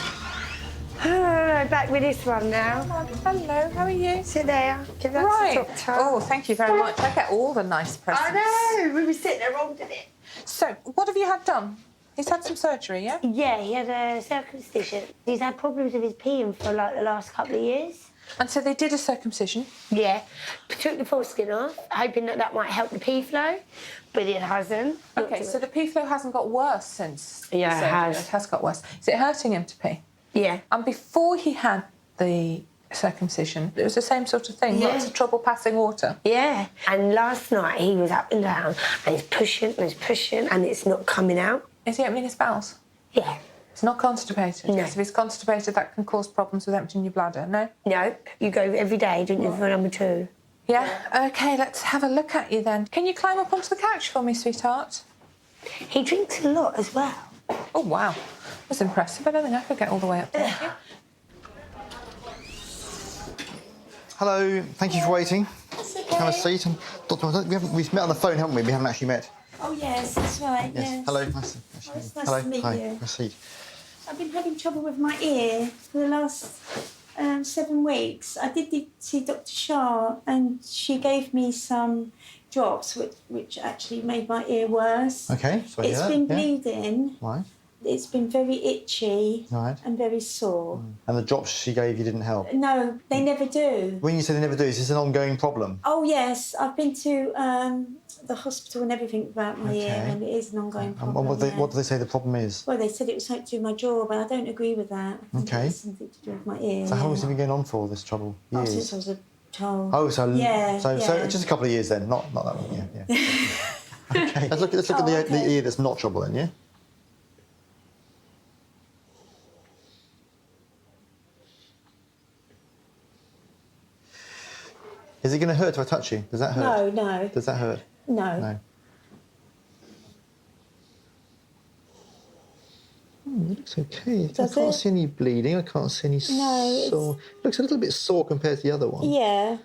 Hello, back with this one now. Hello, how are you? Sit there. Give that to Right. the doctor. Oh, thank you very much. I get all the nice presents. I know. We were sitting there holding it. So, what have you had done? He's had some surgery, yeah? Yeah, he had a circumcision. He's had problems with his peeing for like the last couple of years. And so they did a circumcision? Yeah. Took the foreskin off, hoping that that might help the pee flow, but it hasn't. Okay, so the pee flow hasn't got worse since Yeah, the it surgery. has. It has got worse. Is it hurting him to pee? Yeah. And before he had the circumcision, it was the same sort of thing, Yeah. lots of trouble passing water. Yeah. And last night he was up and down and he's pushing and it's not coming out. Is he opening his bowels? Yeah. It's not constipated? No. Because if he's constipated, that can cause problems with emptying your bladder, no? No. You go every day, don't you, for number 2? Yeah? OK, let's have a look at you then. Can you climb up onto the couch for me, sweetheart? He drinks a lot as well. Oh, wow. That's impressive. I don't think I could get all the way up there. Hello, thank you for waiting. Have a seat. And Dr. We've met on the phone, haven't we? We haven't actually met. Oh, yes, that's right, yes. Hello, nice to It's nice Hello, to meet hi. you. Nice to meet you. I've been having trouble with my ear for the last 7 weeks. I did see Dr. Shah and she gave me some drops which actually made my ear worse. Okay, so It's been bleeding. Right. It's been very itchy Right. and very sore. And the drops she gave you didn't help? No, they never do. When you say they never do, is this an ongoing problem? Oh, yes. I've been to the hospital and everything about my ear and it is an ongoing And problem. what do they say the problem is? Well, they said it was something to do with my jaw, but I don't agree with that. I think Okay. It's something to do with my ear. So how long has it been going on for, this trouble? Oh, Years? since I was a child. Oh, so yeah, so yeah. just a couple of years then, not that long. Yeah. Okay. Let's look at the ear that's not trouble then, yeah. Is it going to hurt if I touch you? Does that hurt? No. Does that hurt? No. No. It looks okay. I can't see any bleeding. I can't see any sore. It looks a little bit sore compared to the other one. Yeah.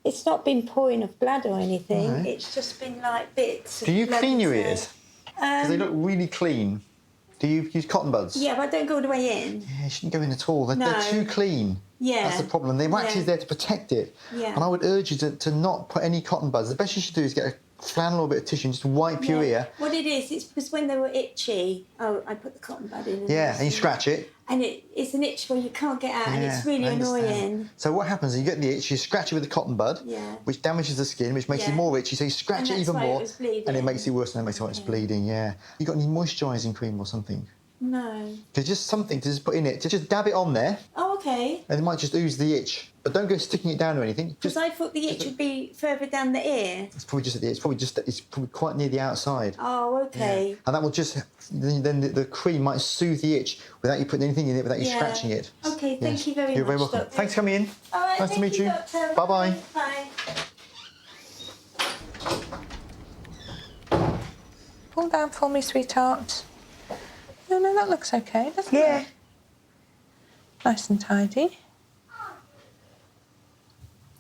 It's not been pouring of blood or anything. Right. It's just been like bits. Do you of blood clean your and ears? stuff. Because they look really clean. Do you use cotton buds? Yeah, but I don't go all the way in. Yeah, you shouldn't go in at all. They're No. too clean. Yeah. That's the problem. The wax is there to protect it. Yeah. And I would urge you to not put any cotton buds. The best you should do is get a flannel or a bit of tissue and just wipe your ear. What it is, it's because when they were itchy, I put the cotton bud in. Yeah, and you scratch it. And it's an itch where you can't get out, and it's really I understand. annoying. So what happens is you get the itch, you scratch it with a cotton bud, Yeah. which damages the skin, which makes it Yeah. more itchy, so you scratch And it that's even why it more, was bleeding. and it makes it worse, and it makes it worse, it's bleeding, yeah. You got any moisturising cream or something? No. There's just something to just put in it, to just dab it on there, Oh, okay. and it might just ooze the itch. But don't go sticking it down or anything. Because I thought the itch would be further down the ear. It's probably just at the it's probably quite near the outside. Oh, okay. And that will just then the cream might soothe the itch without you putting anything in it, without you Yeah. scratching it. Okay, thank you very You're very much, welcome. Doctor. Thanks for coming in. All right, nice to thank meet you. Doctor. Bye bye. Bye. Pull down for me, sweetheart. No, that looks okay, doesn't it? Nice and tidy.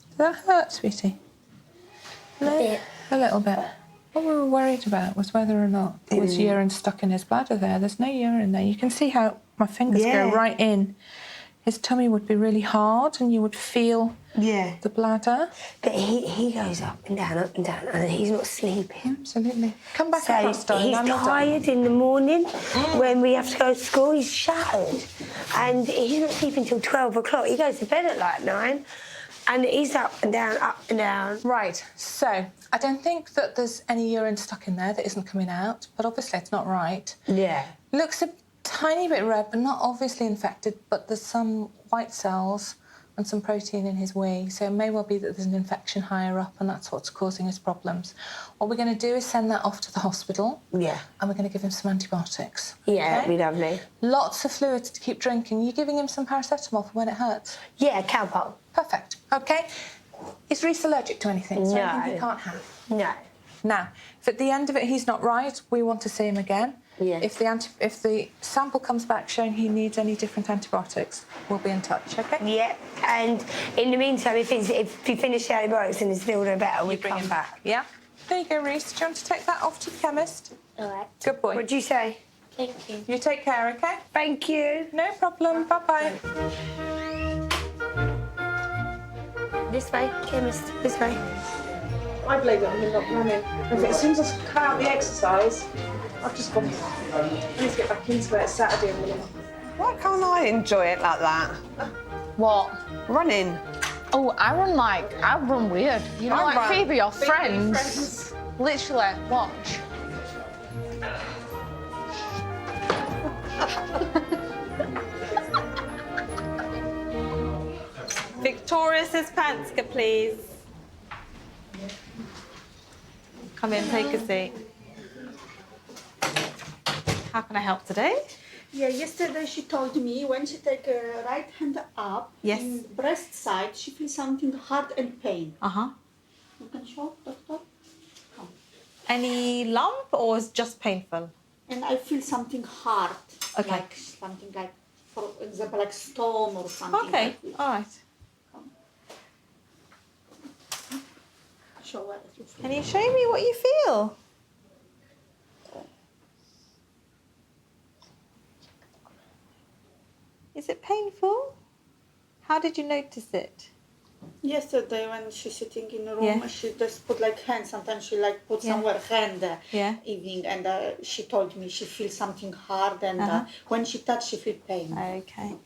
Does that hurt, sweetie? No? A little bit. What we were worried about was whether or not there was urine stuck in his bladder there. There's no urine there. You can see how my fingers go right in his tummy would be really hard and you would feel the bladder. But he goes up and down, and he's not sleeping. Absolutely. Come back so across, darling. He's I'm not tired in the morning when we have to go to school. He's shattered. And he's not sleeping till 12 o'clock. He goes to bed at like 9. And he's up and down, up and down. Right, so I don't think that there's any urine stuck in there that isn't coming out, but obviously it's not right. Yeah. Looks a tiny bit red, but not obviously infected, but there's some white cells and some protein in his wee, so it may well be that there's an infection higher up and that's what's causing his problems. What we're going to do is send that off to the hospital. Yeah. And we're going to give him some antibiotics. Yeah, that'd be lovely. Lots of fluids to keep drinking. You giving him some paracetamol for when it hurts? Yeah, Calpol. Perfect. OK. Is Reese allergic to anything? Is there anything he can't have? No. Now, if at the end of it he's not right, we want to see him again. Yeah. If the sample comes back showing he needs any different antibiotics, we'll be in touch, OK? Yeah, and in the meantime, if you finish the antibiotics and it's still no better, we bring him back, yeah? There you go, Reese. Do you want to take that off to the chemist? All right. Good boy. What do you say? Thank you. You take care, OK? Thank you. No problem. Bye-bye. This way, chemist. This way. I blame it on the not running. As soon as I cut out the exercise, I've just gone. I need to get back into it. It's Saturday. Why can't I enjoy it like that? What? Running. Oh, I run weird. You know, I like run. Phoebe, your Phoebe, friends. Literally, watch. Victoria's Panska, please. Come in, take a seat. How can I help today? Yeah, yesterday she told me when she take her right hand up, Yes. in breast side, she feels something hard and pain. Uh-huh. You can show, doctor? Any lump or is just painful? And I feel something hard. Okay. Like something like, for example, like stone or something. Okay, I feel. all right. Show what you feel. Can you show me what you feel? Is it painful? How did you notice it? Yesterday when she's sitting in the room, Yeah. she just put like hand. Sometimes she like put Yeah. somewhere hand Yeah. evening, and she told me she feels something hard, and Uh-huh. when she touch, she feel pain. Okay.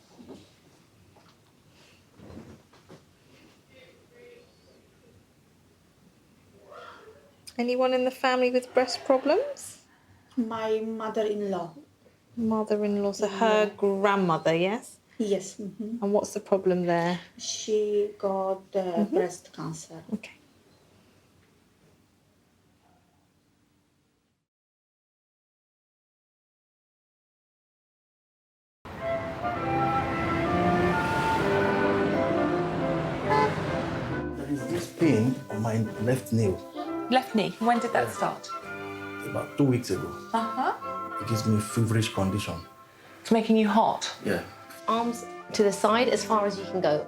Anyone in the family with breast problems? My mother-in-law. Mother-in-law, so her grandmother, yes? Yes. Mm-hmm. And what's the problem there? She got breast cancer. Okay. There is this pain on my left knee Left knee. When did that start? about 2 weeks ago. Uh-huh. It gives me a feverish condition. It's making you hot. Yeah. Arms to the side as far as you can go.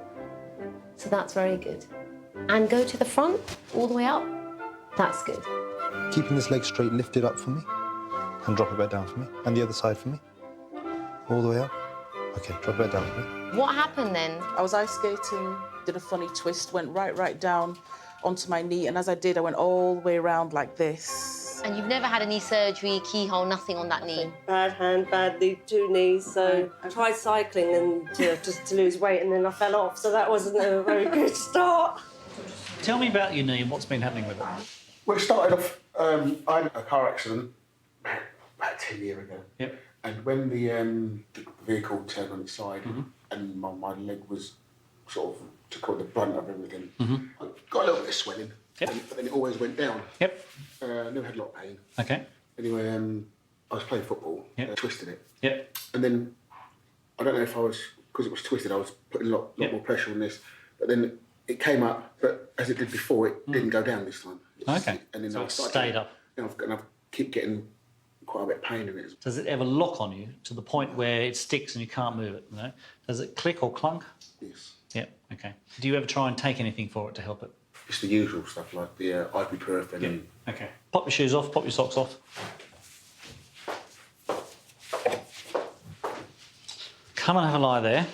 So that's very good. And go to the front, all the way up. That's good. Keeping this leg straight, lift it up for me. And drop it back down for me. And the other side for me. All the way up. Okay, drop it back down for me. What happened then? I was ice skating, did a funny twist, went right down onto my knee, and as I did, I went all the way around like this. And you've never had any surgery, keyhole, nothing on that knee? Bad hand, bad knee, 2 knees. So I tried cycling and just to lose weight, and then I fell off. So that wasn't a very good start. Tell me about your knee and what's been happening with it. Well, it started off, I had a car accident about 10 years ago. Yep. And when the vehicle turned on its side and my leg was sort of took all the brunt of everything, I got a little bit of swelling. Yep. But then it always went down. Yep. Never had a lot of pain. Okay. Anyway, I was playing football, twisted it. Yep. And then, I don't know if I was, because it was twisted, I was putting a lot more pressure on this. But then it came up, but as it did before, it didn't go down this time. Okay. And then So I it started stayed up. And I keep getting quite a bit of pain in it. Does it ever lock on you to the point where it sticks and you can't move it? You know? Does it click or clunk? Yes. Yep. Okay. Do you ever try and take anything for it to help it? It's the usual stuff like the ibuprofen. Yep. And Okay. Pop your shoes off. Pop your socks off. Come and have a lie there.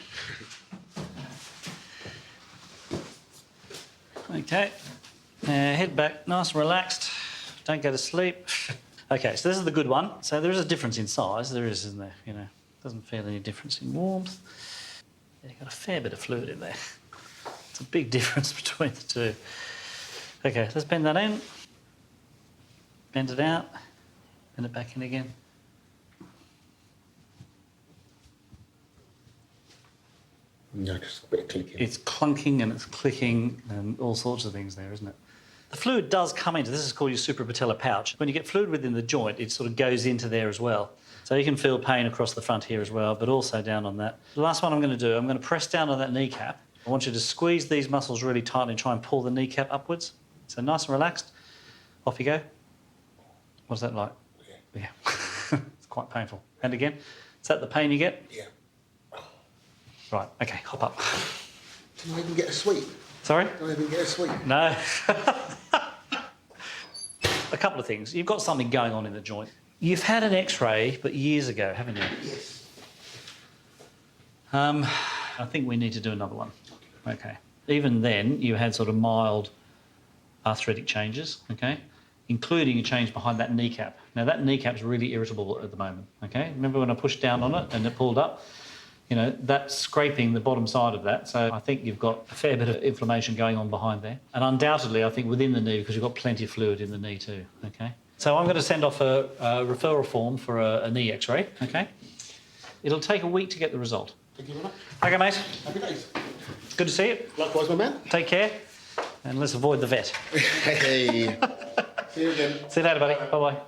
Okay. Head back, nice and relaxed. Don't go to sleep. Okay, so this is the good one. So there is a difference in size. There is, isn't there? You know, doesn't feel any difference in warmth. Yeah, you've got a fair bit of fluid in there. It's a big difference between the two. Okay, let's bend that in. Bend it out. Bend it back in again. Yeah, just a bit of clicking. It's clunking and it's clicking and all sorts of things there, isn't it? The fluid does come into, this is called your suprapatellar pouch. When you get fluid within the joint, it sort of goes into there as well. So you can feel pain across the front here as well, but also down on that. The last one I'm going to do, I'm going to press down on that kneecap. I want you to squeeze these muscles really tightly and try and pull the kneecap upwards. So nice and relaxed. Off you go. What's that like? Yeah. It's quite painful. And again, is that the pain you get? Yeah. Right, okay, hop up. Can I even get a sweep? Sorry? Can I even get a sweep? No. A couple of things. You've got something going on in the joint. You've had an X-ray, but years ago, haven't you? Yes. I think we need to do another one. Okay. Even then, you had sort of mild arthritic changes, okay, including a change behind that kneecap. Now, that kneecap's really irritable at the moment, okay? Remember when I pushed down on it and it pulled up? You know, that's scraping the bottom side of that. So I think you've got a fair bit of inflammation going on behind there. And undoubtedly, I think within the knee, because you've got plenty of fluid in the knee too, okay? So I'm going to send off a referral form for a knee X-ray, okay? It'll take a week to get the result. Thank you very much. Okay, mate. Happy days. Good to see you. Likewise, my man. Take care. And let's avoid the vet. Hey. See you again. See you later, buddy. Bye-bye.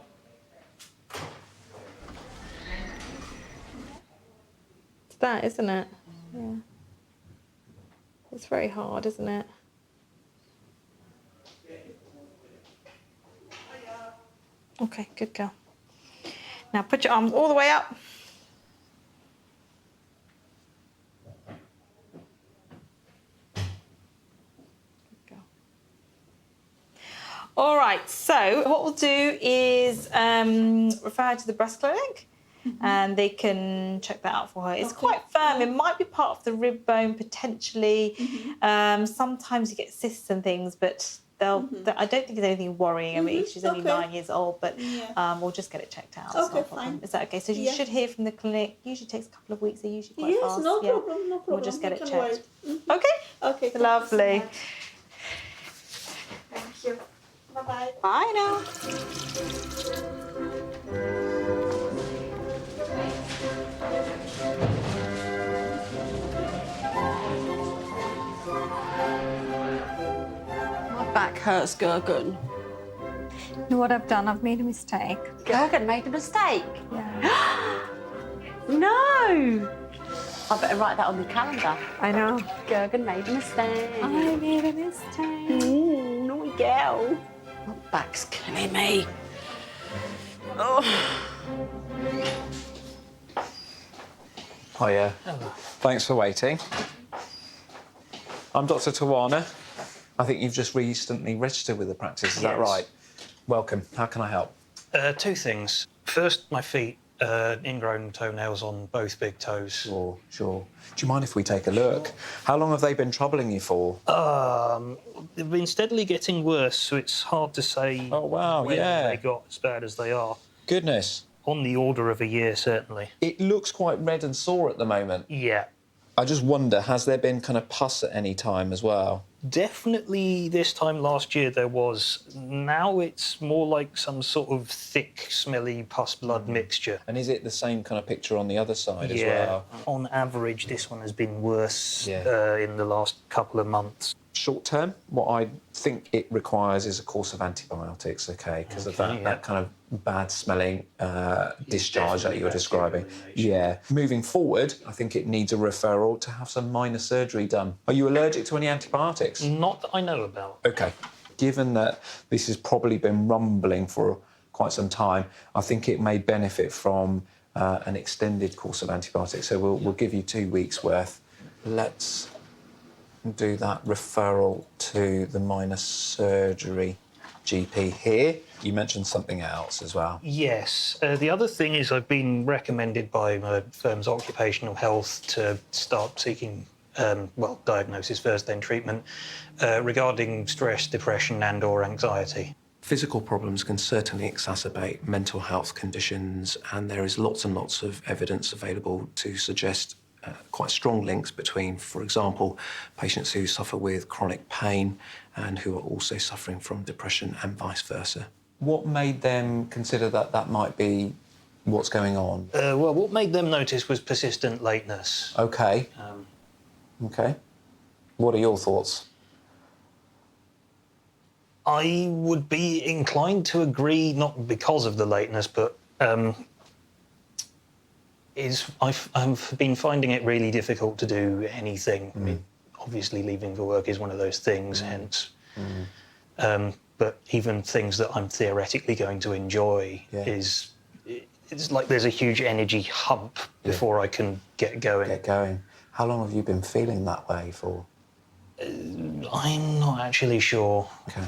It's that, isn't it? Yeah. It's very hard, isn't it? Okay, good girl. Now put your arms all the way up. All right, so what we'll do is refer her to the breast clinic and they can check that out for her. It's quite firm. It might be part of the rib bone potentially. Sometimes you get cysts and things, but I don't think there's anything worrying. I mean, she's only 9 years old, but we'll just get it checked out. It's not a problem. Is that okay? So you should hear from the clinic. Usually takes a couple of weeks. They're usually quite fast. No problem, no problem. We'll just get it We checked. can wait. Okay? Okay. Lovely. Thank you. Bye-bye. Bye now. My back hurts, Gergen. You know what I've done? I've made a mistake. Gergen made a mistake? Yeah. No! I better write that on the calendar. I know. Gergen made a mistake. I made a mistake. Naughty girl. My back's killing me. Oh. Hiya. Thanks for waiting. I'm Dr. Tawana. I think you've just recently registered with the practice, is that right? Welcome. How can I help? Two things. First, my feet. Ingrown toenails on both big toes. Sure, sure. Do you mind if we take a look? How long have they been troubling you for? They've been steadily getting worse, so it's hard to say when they got as bad as they are. Goodness. On the order of a year, certainly. It looks quite red and sore at the moment. Yeah. I just wonder, has there been kind of pus at any time as well? Definitely this time last year there was. Now it's more like some sort of thick, smelly pus-blood mixture. And is it the same kind of picture on the other side as Yeah. well? On average, this one has been worse in the last couple of months. Short term, what I think it requires is a course of antibiotics, okay, because of that kind of bad smelling discharge that you're describing. Yeah. Moving forward, I think it needs a referral to have some minor surgery done. Are you allergic to any antibiotics? Not that I know about. Okay. Given that this has probably been rumbling for quite some time, I think it may benefit from an extended course of antibiotics. So we'll give you 2 weeks worth. Let's do that referral to the minor surgery GP here. You mentioned something else as well. Yes. The other thing is I've been recommended by my firm's occupational health to start seeking diagnosis first, then treatment, regarding stress, depression and/or anxiety. Physical problems can certainly exacerbate mental health conditions, and there is lots and lots of evidence available to suggest quite strong links between, for example, patients who suffer with chronic pain and who are also suffering from depression and vice versa. What made them consider that that might be what's going on? What made them notice was persistent lateness. OK. OK. What are your thoughts? I would be inclined to agree, not because of the lateness, but I've been finding it really difficult to do anything. I mean, obviously leaving for work is one of those things, hence. But even things that I'm theoretically going to enjoy it's like there's a huge energy hump before I can get going. Get going. How long have you been feeling that way for? I'm not actually sure. OK.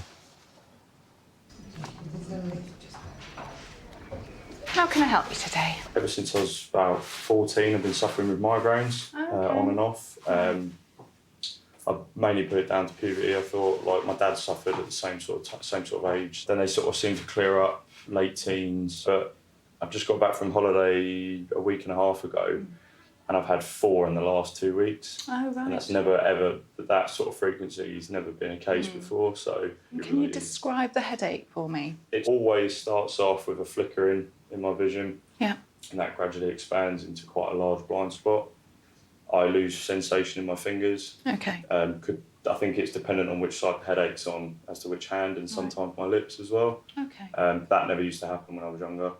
How can I help you today? Ever since I was about 14, I've been suffering with migraines, on and off. I mainly put it down to puberty. I thought, like, my dad suffered at the same sort of age. Then they sort of seemed to clear up late teens. But I've just got back from holiday a week and a half ago, and I've had 4 in the last 2 weeks. Oh, right. And that's never ever, that sort of frequency has never been a case before. So Can you describe the headache for me? it always starts off with a flickering in my vision. Yeah. And that gradually expands into quite a large blind spot. I lose sensation in my fingers. Okay. I think it's dependent on which side the headache's on as to which hand, and sometimes my lips as well. Okay. That never used to happen when I was younger.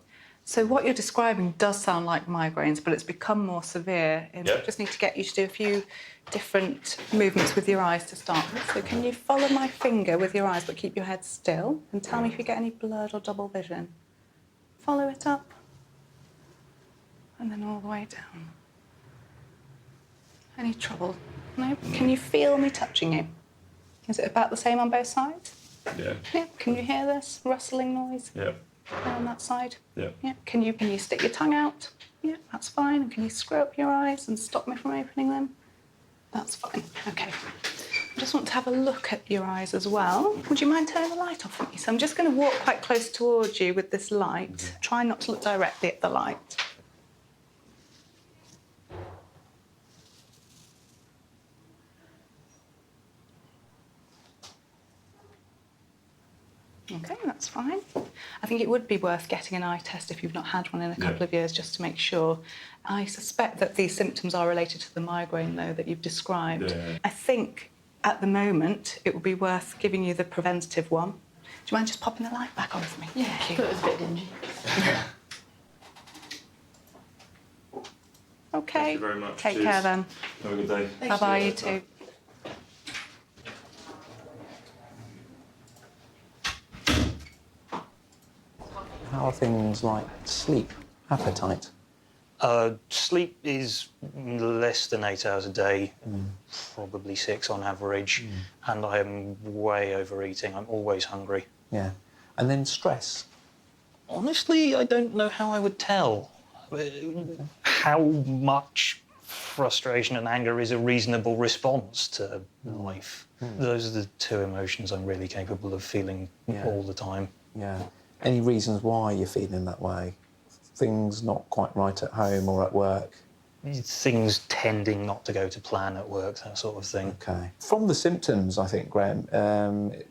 So what you're describing does sound like migraines, but it's become more severe. And Yeah. I just need to get you to do a few different movements with your eyes to start with. So can you follow my finger with your eyes, but keep your head still, and tell me if you get any blurred or double vision. Follow it up, and then all the way down. Any trouble? No? Can you feel me touching you? Is it about the same on both sides? Yeah. Yeah. Can you hear this rustling noise? Yeah. On that side? Yeah. Yeah. Can you stick your tongue out? Yeah, that's fine. And can you screw up your eyes and stop me from opening them? That's fine. Okay. I just want to have a look at your eyes as well. Would you mind turning the light off for me? So I'm just going to walk quite close towards you with this light. Try not to look directly at the light. Okay, that's fine. I think it would be worth getting an eye test if you've not had one in a couple of years, just to make sure. I suspect that these symptoms are related to the migraine, though, that you've described. Yeah. I think at the moment it would be worth giving you the preventative one. Do you mind just popping the light back on for me? Yeah, Thank you. it was a bit dingy. Okay. Thank you very much. Take Cheers. care then. Have a good day. Bye-bye, you too. How are things like sleep, appetite? Sleep is less than 8 hours a day, probably 6 on average, and I am way overeating. I'm always hungry. Yeah. And then stress? Honestly, I don't know how I would tell. How much frustration and anger is a reasonable response to life? Those are the 2 emotions I'm really capable of feeling all the time. Yeah. Any reasons why you're feeling that way? Things not quite right at home or at work? Things tending not to go to plan at work, that sort of thing. Okay. From the symptoms, I think, Graham,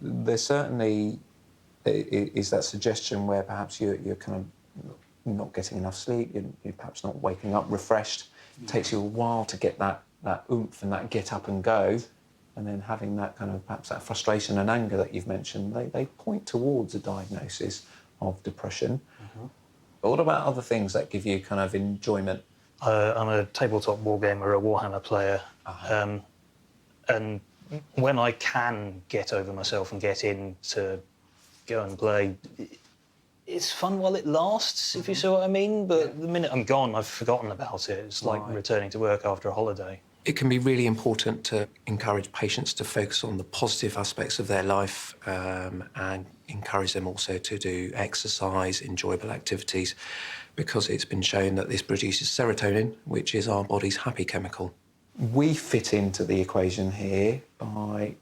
there certainly is that suggestion where perhaps you're kind of not getting enough sleep, you're perhaps not waking up refreshed. It takes you a while to get that oomph and that get up and go. And then having that kind of, perhaps that frustration and anger that you've mentioned, they point towards a diagnosis of depression. But what about other things that give you kind of enjoyment? I'm a tabletop wargamer, a Warhammer player. And when I can get over myself and get in to go and play, it's fun while it lasts, if you see what I mean. But the minute I'm gone, I've forgotten about it. It's like returning to work after a holiday. It can be really important to encourage patients to focus on the positive aspects of their life and encourage them also to do exercise, enjoyable activities, because it's been shown that this produces serotonin, which is our body's happy chemical. We fit into the equation here by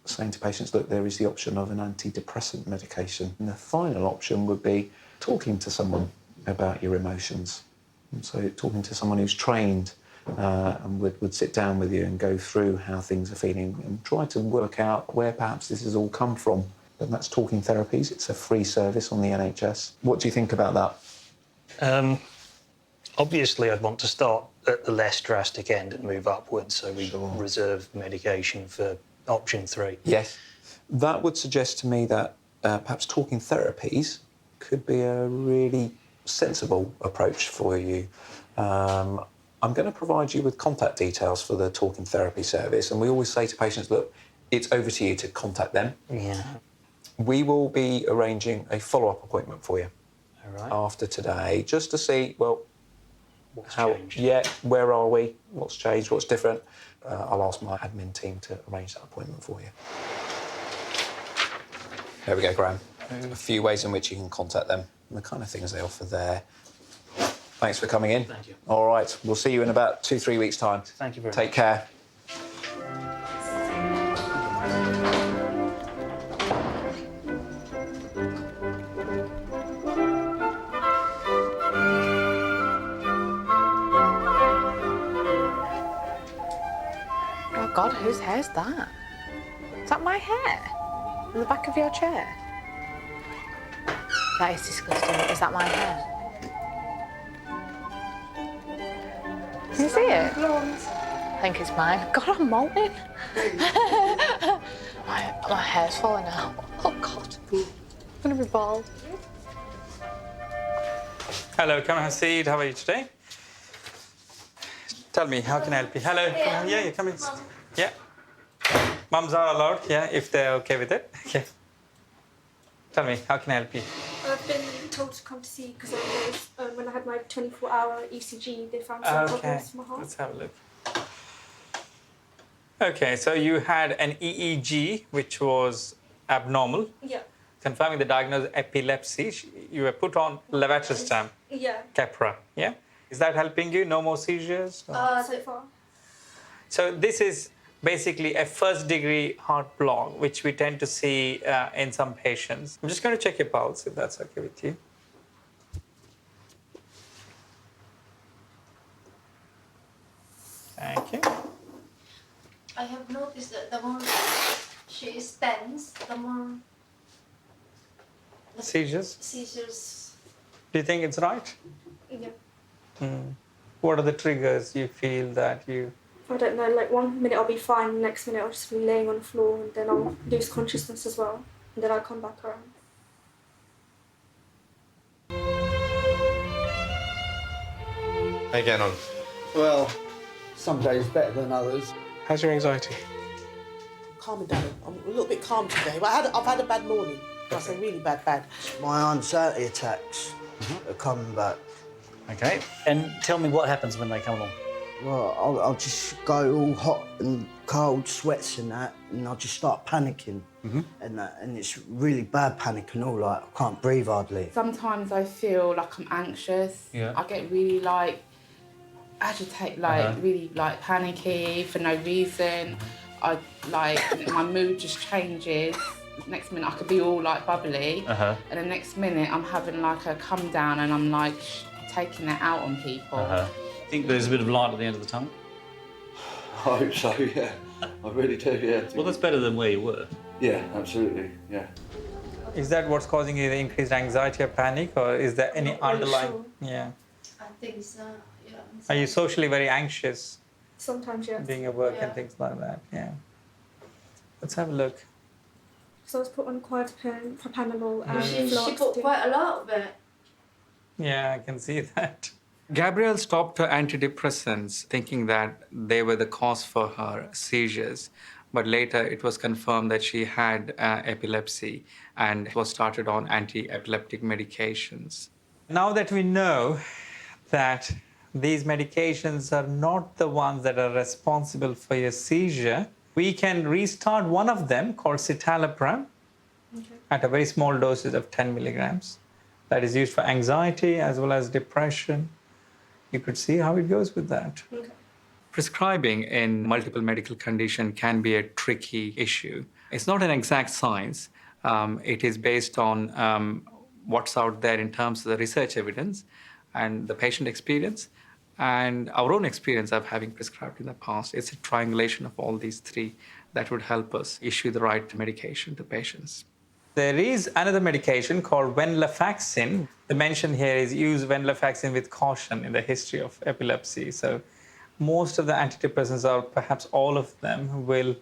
saying to patients, look, there is the option of an antidepressant medication. And the final option would be talking to someone about your emotions. And so talking to someone who's trained and would sit down with you and go through how things are feeling and try to work out where perhaps this has all come from. And that's Talking Therapies. It's a free service on the NHS. What do you think about that? Obviously, I'd want to start at the less drastic end and move upwards, so we reserve medication for option 3. Yes. That would suggest to me that perhaps Talking Therapies could be a really sensible approach for you. I'm going to provide you with contact details for the Talking Therapy service, and we always say to patients, look, it's over to you to contact them. Yeah. We will be arranging a follow-up appointment for you after today, just to see, well, what's changed? Yeah, where are we? What's changed? What's different? I'll ask my admin team to arrange that appointment for you. There we go, Graham. A few ways in which you can contact them and the kind of things they offer there. Thanks for coming in. Thank you. All right, we'll see you in about 2-3 weeks' time. Thank you very much. Take care. Oh God, whose hair's that? Is that my hair? On the back of your chair? That is disgusting. Is that my hair? Can you see it? I think it's mine. God, I'm molting. my hair's falling out. Oh God. I'm gonna be bald. Hello, come and have a seat. How are you today? Tell me, how can I help you? Hello, come here. Yeah, you come in. Yeah. Mums are allowed, yeah, if they're okay with it. Okay. Tell me, how can I help you? I've been told to come to see because when I had my 24-hour ECG, they found some problems with my heart. Let's have a look. Okay, so you had an EEG, which was abnormal. Yeah. Confirming the diagnosis epilepsy. You were put on levetiracetam, Yeah. Keppra, yeah? Is that helping you? No more seizures? Or? So far. So this is basically a first-degree heart block, which we tend to see in some patients. I'm just going to check your pulse, if that's okay with you. Thank you. I have noticed that the more she is tense, the more Seizures? seizures. Do you think it's right? Yeah. What are the triggers you feel that you... I don't know, like 1 minute I'll be fine, the next minute I'll just be laying on the floor and then I'll lose consciousness as well. And then I'll come back around. How you getting on? Well, some days better than others. How's your anxiety? Calming down. I'm a little bit calm today, but I've had a bad morning. That's a really bad. My anxiety attacks are coming back. Okay. And tell me what happens when they come along. Well, I'll just go all hot and cold, sweats and that, and I'll just start panicking. And it's really bad panic and all, like, I can't breathe hardly. Sometimes I feel like I'm anxious. Yeah. I get really, agitated, really, panicky for no reason. My mood just changes. Next minute I could be all, bubbly. And the next minute I'm having, a come down and I'm, taking it out on people. Think there's a bit of light at the end of the tunnel? I hope so, yeah. I really do, yeah. Well, that's better than where you were. Yeah, absolutely, yeah. Is that what's causing you the increased anxiety or panic, or is there any underlying... Sure. Yeah. I think so, yeah. Are you socially very anxious? Sometimes, yes. Doing your work Yeah. and things like that, yeah. Let's have a look. So I was put on quetiapine, propranolol and She put quite a lot of it. Yeah, I can see that. Gabrielle stopped her antidepressants thinking that they were the cause for her seizures, but later it was confirmed that she had epilepsy and was started on anti-epileptic medications. Now that we know that these medications are not the ones that are responsible for your seizure, we can restart one of them called citalopram at a very small doses of 10 milligrams. That is used for anxiety as well as depression. You could see how it goes with that. Okay. Prescribing in multiple medical condition can be a tricky issue. It's not an exact science. It is based on what's out there in terms of the research evidence and the patient experience and our own experience of having prescribed in the past. It's a triangulation of all these three that would help us issue the right medication to patients. There is another medication called venlafaxine. The mention here is use venlafaxine with caution in the history of epilepsy. So most of the antidepressants, or perhaps all of them, will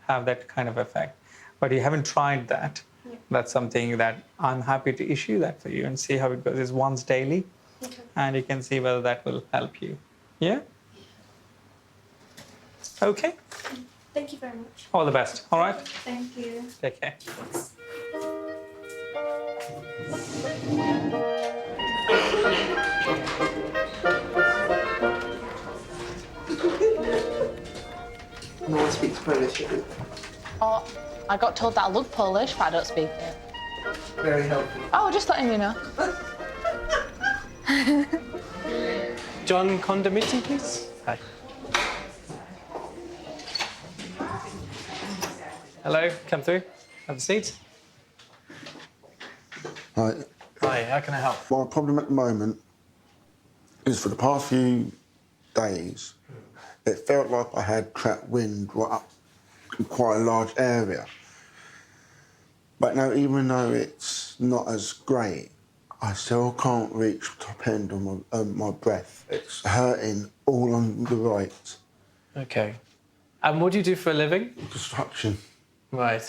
have that kind of effect. But you haven't tried that. Yeah. That's something that I'm happy to issue that for you and see how it goes. It's once daily, and you can see whether that will help you. Yeah? Okay. Thank you very much. All the best. All right? Thank you. Take care. No one speaks Polish. Oh, I got told that I look Polish, but I don't speak it. Very helpful. Oh, just letting you know. John Condomiti, please. Hi. Hello, come through. Have a seat. Hi. Hi, how can I help? My problem at the moment is for the past few days, it felt like I had trapped wind right up in quite a large area. But now, even though it's not as great, I still can't reach the top end of my breath. It's hurting all on the right. Okay. And what do you do for a living? Construction. Right.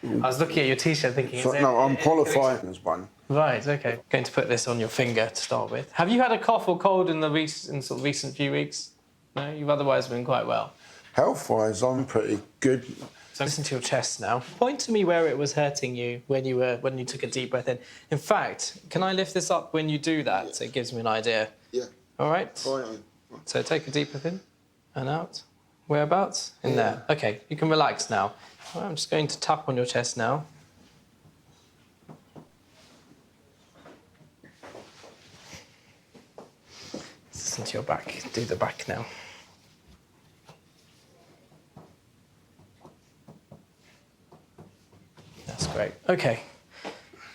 I was looking at your T-shirt thinking... So, no, I'm qualified as one. Right, okay. Going to put this on your finger to start with. Have you had a cough or cold in the recent few weeks? No, you've otherwise been quite well. Health-wise, I'm pretty good. So listen to your chest now. Point to me where it was hurting you when you took a deep breath in. In fact, can I lift this up when you do that? So it gives me an idea. Yeah. All right? So take a deep breath in and out. Whereabouts? In there. Okay, you can relax now. All right, I'm just going to tap on your chest now. Listen to your back. Do the back now. That's great. Okay.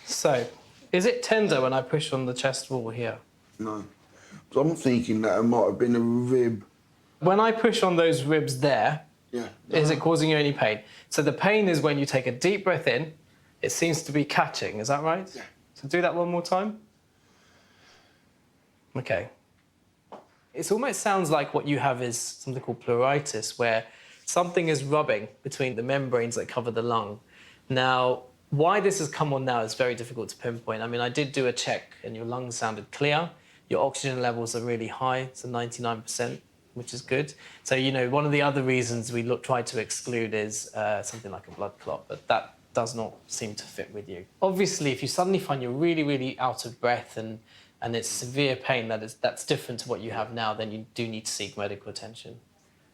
So, is it tender when I push on the chest wall here? No. So I'm thinking that it might have been a rib. When I push on those ribs there, yeah. Is it causing you any pain? So the pain is when you take a deep breath in, it seems to be catching, is that right? Yeah. So do that one more time. Okay. It almost sounds like what you have is something called pleuritis, where something is rubbing between the membranes that cover the lung. Now, why this has come on now is very difficult to pinpoint. I mean, I did do a check and your lungs sounded clear. Your oxygen levels are really high, so 99%, which is good. So, you know, one of the other reasons we try to exclude is something like a blood clot, but that does not seem to fit with you. Obviously, if you suddenly find you're really, really out of breath and it's severe pain that's different to what you have now, then you do need to seek medical attention.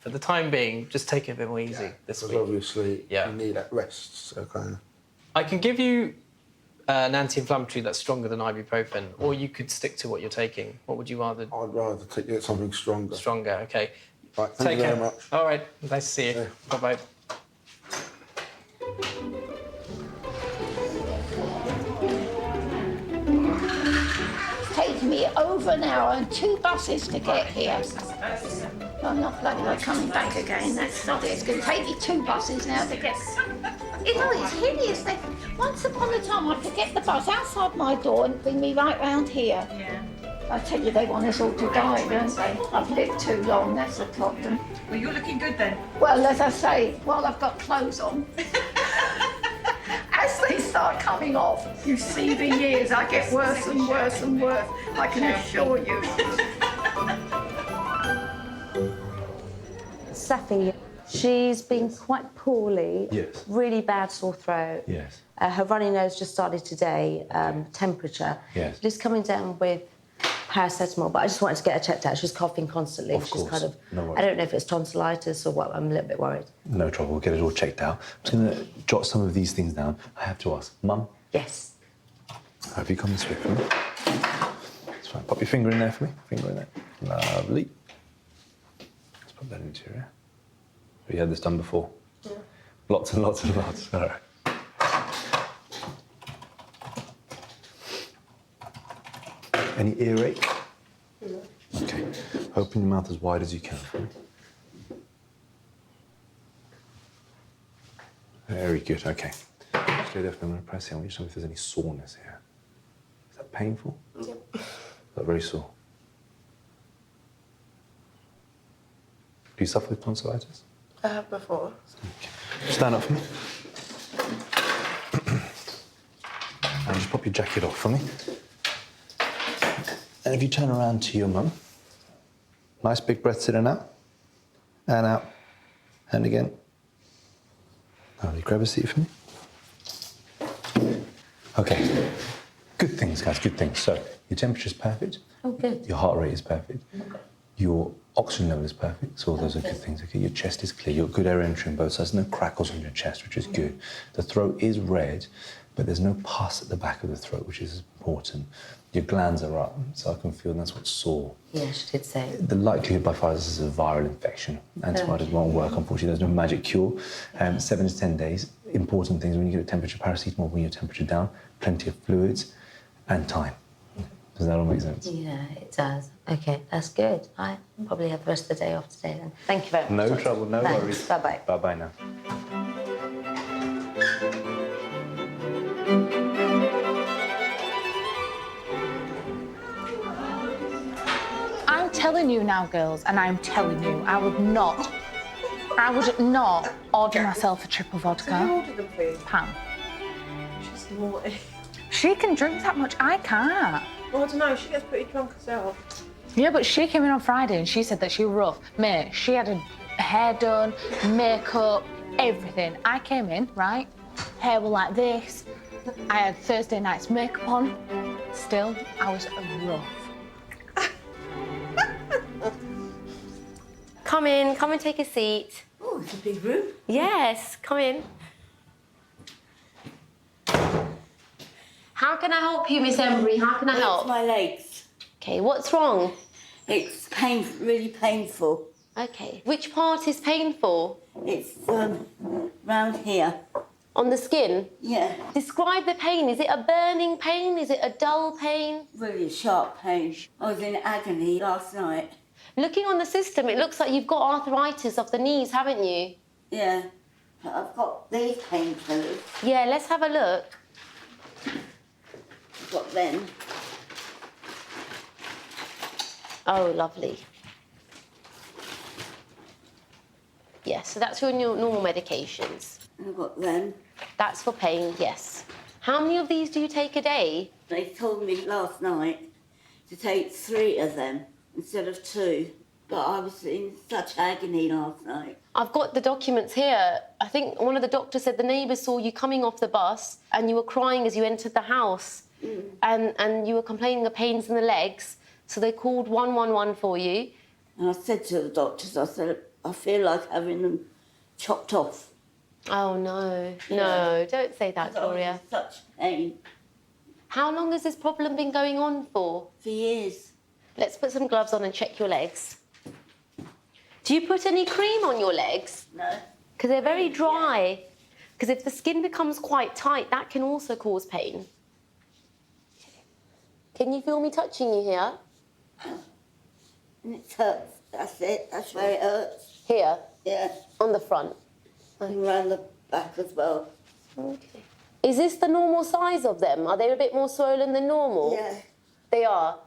For the time being, just take it a bit more easy this week. Obviously, I need that rest, so kind of. I can give you an anti-inflammatory that's stronger than ibuprofen, or you could stick to what you're taking. What would you rather? I'd rather take something stronger. Stronger, okay. Right, thank you very much. All right, nice to see you. Yeah. Bye-bye. It's taken me over an hour and 2 buses to get here. I'm not bloody well coming back again, that's not it. It's going to take me 2 buses now to get... You know, it's hideous. Once upon a time, I could get the bus outside my door and bring me right round here. Yeah. I tell you, they want us all to die, don't they? I've lived too long, that's the problem. Well, you're looking good then. Well, as I say, while I've got clothes on, as they start coming off, you see the years, I get worse and worse and worse, I can assure you. Safi, she's been quite poorly. Yes. Really bad sore throat. Yes. Her runny nose just started today, temperature. Yes. Just coming down with paracetamol, but I just wanted to get her checked out. She's coughing constantly. Of course. Kind of, No worries. I don't know if it's tonsillitis or what, I'm a little bit worried. No trouble, we'll get it all checked out. I'm just going to jot some of these things down. I have to ask, Mum? Yes. Have you come this way for me? That's fine. Pop your finger in there for me. Finger in there. Lovely. Let's Put that into here. Have you had this done before? Yeah. Lots and lots and lots. All right. Any earache? No. Okay. Open your mouth as wide as you can. Very good. Okay. Stay there for a minute. Press here. I want you to tell me if there's any soreness here. Is that painful? Yep. Is that very sore? Do you suffer with tonsillitis? I have before. Stand up for me. And just pop your jacket off for me. And if you turn around to your mum, nice big breaths in and out. And out. And again. Now, you grab a seat for me. Okay. Good things, guys, good things. So, your temperature's perfect. Oh, good. Your heart rate is perfect. Your oxygen level is perfect. So all those are good things. Okay, your chest is clear. You've got good air entry on both sides. No crackles on your chest, which is good. The throat is red, but there's no pus at the back of the throat, which is important. Your glands are up, so I can feel that's what's sore. Yeah, she did say. The likelihood by far this is a viral infection. Antibiotics won't work, unfortunately. There's no magic cure. 7 to 10 days. Important things when you get a temperature, paracetamol, when your temperature down, plenty of fluids, and time. Does that all make sense? Yeah, it does. Okay, that's good. I probably have the rest of the day off today then. Thank you very much. No Doctor. trouble, no Thanks. worries. Bye-bye. Bye-bye now. I'm telling you now, girls, and I'm telling you, I would not order myself a triple vodka. So who ordered them for you? Pam. She's naughty. She can drink that much, I can't. Well, I don't know, she gets pretty drunk herself. Yeah, but she came in on Friday and she said that she was rough. Mate, she had her hair done, makeup, everything. I came in, right? Hair was like this. I had Thursday night's makeup on. Still, I was rough. Come and take a seat. Oh, it's a big room. Yes, come in. How can I help you, Miss Embry? How can I help? It's my legs. Okay, what's wrong? It's really painful. Okay. Which part is painful? It's round here. On the skin? Yeah. Describe the pain. Is it a burning pain? Is it a dull pain? Really sharp pain. I was in agony last night. Looking on the system, it looks like you've got arthritis of the knees, haven't you? Yeah. But I've got these painkillers. Yeah, let's have a look. I've got them. Oh, lovely. Yes, so that's your normal medications. I've got them. That's for pain, yes. How many of these do you take a day? They told me last night to take 3 of them instead of 2. But I was in such agony last night. I've got the documents here. I think one of the doctors said the neighbours saw you coming off the bus and you were crying as you entered the house. And you were complaining of pains in the legs, so they called 111 for you. And I said to the doctors, I said, I feel like having them chopped off. Oh, no. No, don't say that, Gloria. I was in such pain. How long has this problem been going on for? For years. Let's put some gloves on and check your legs. Do you put any cream on your legs? No. Because they're very dry. Because if the skin becomes quite tight, that can also cause pain. Can you feel me touching you here? And it hurts. That's it. That's where it hurts. Here? Yeah. On the front? And around the back as well. Okay. Is this the normal size of them? Are they a bit more swollen than normal? Yeah. They are?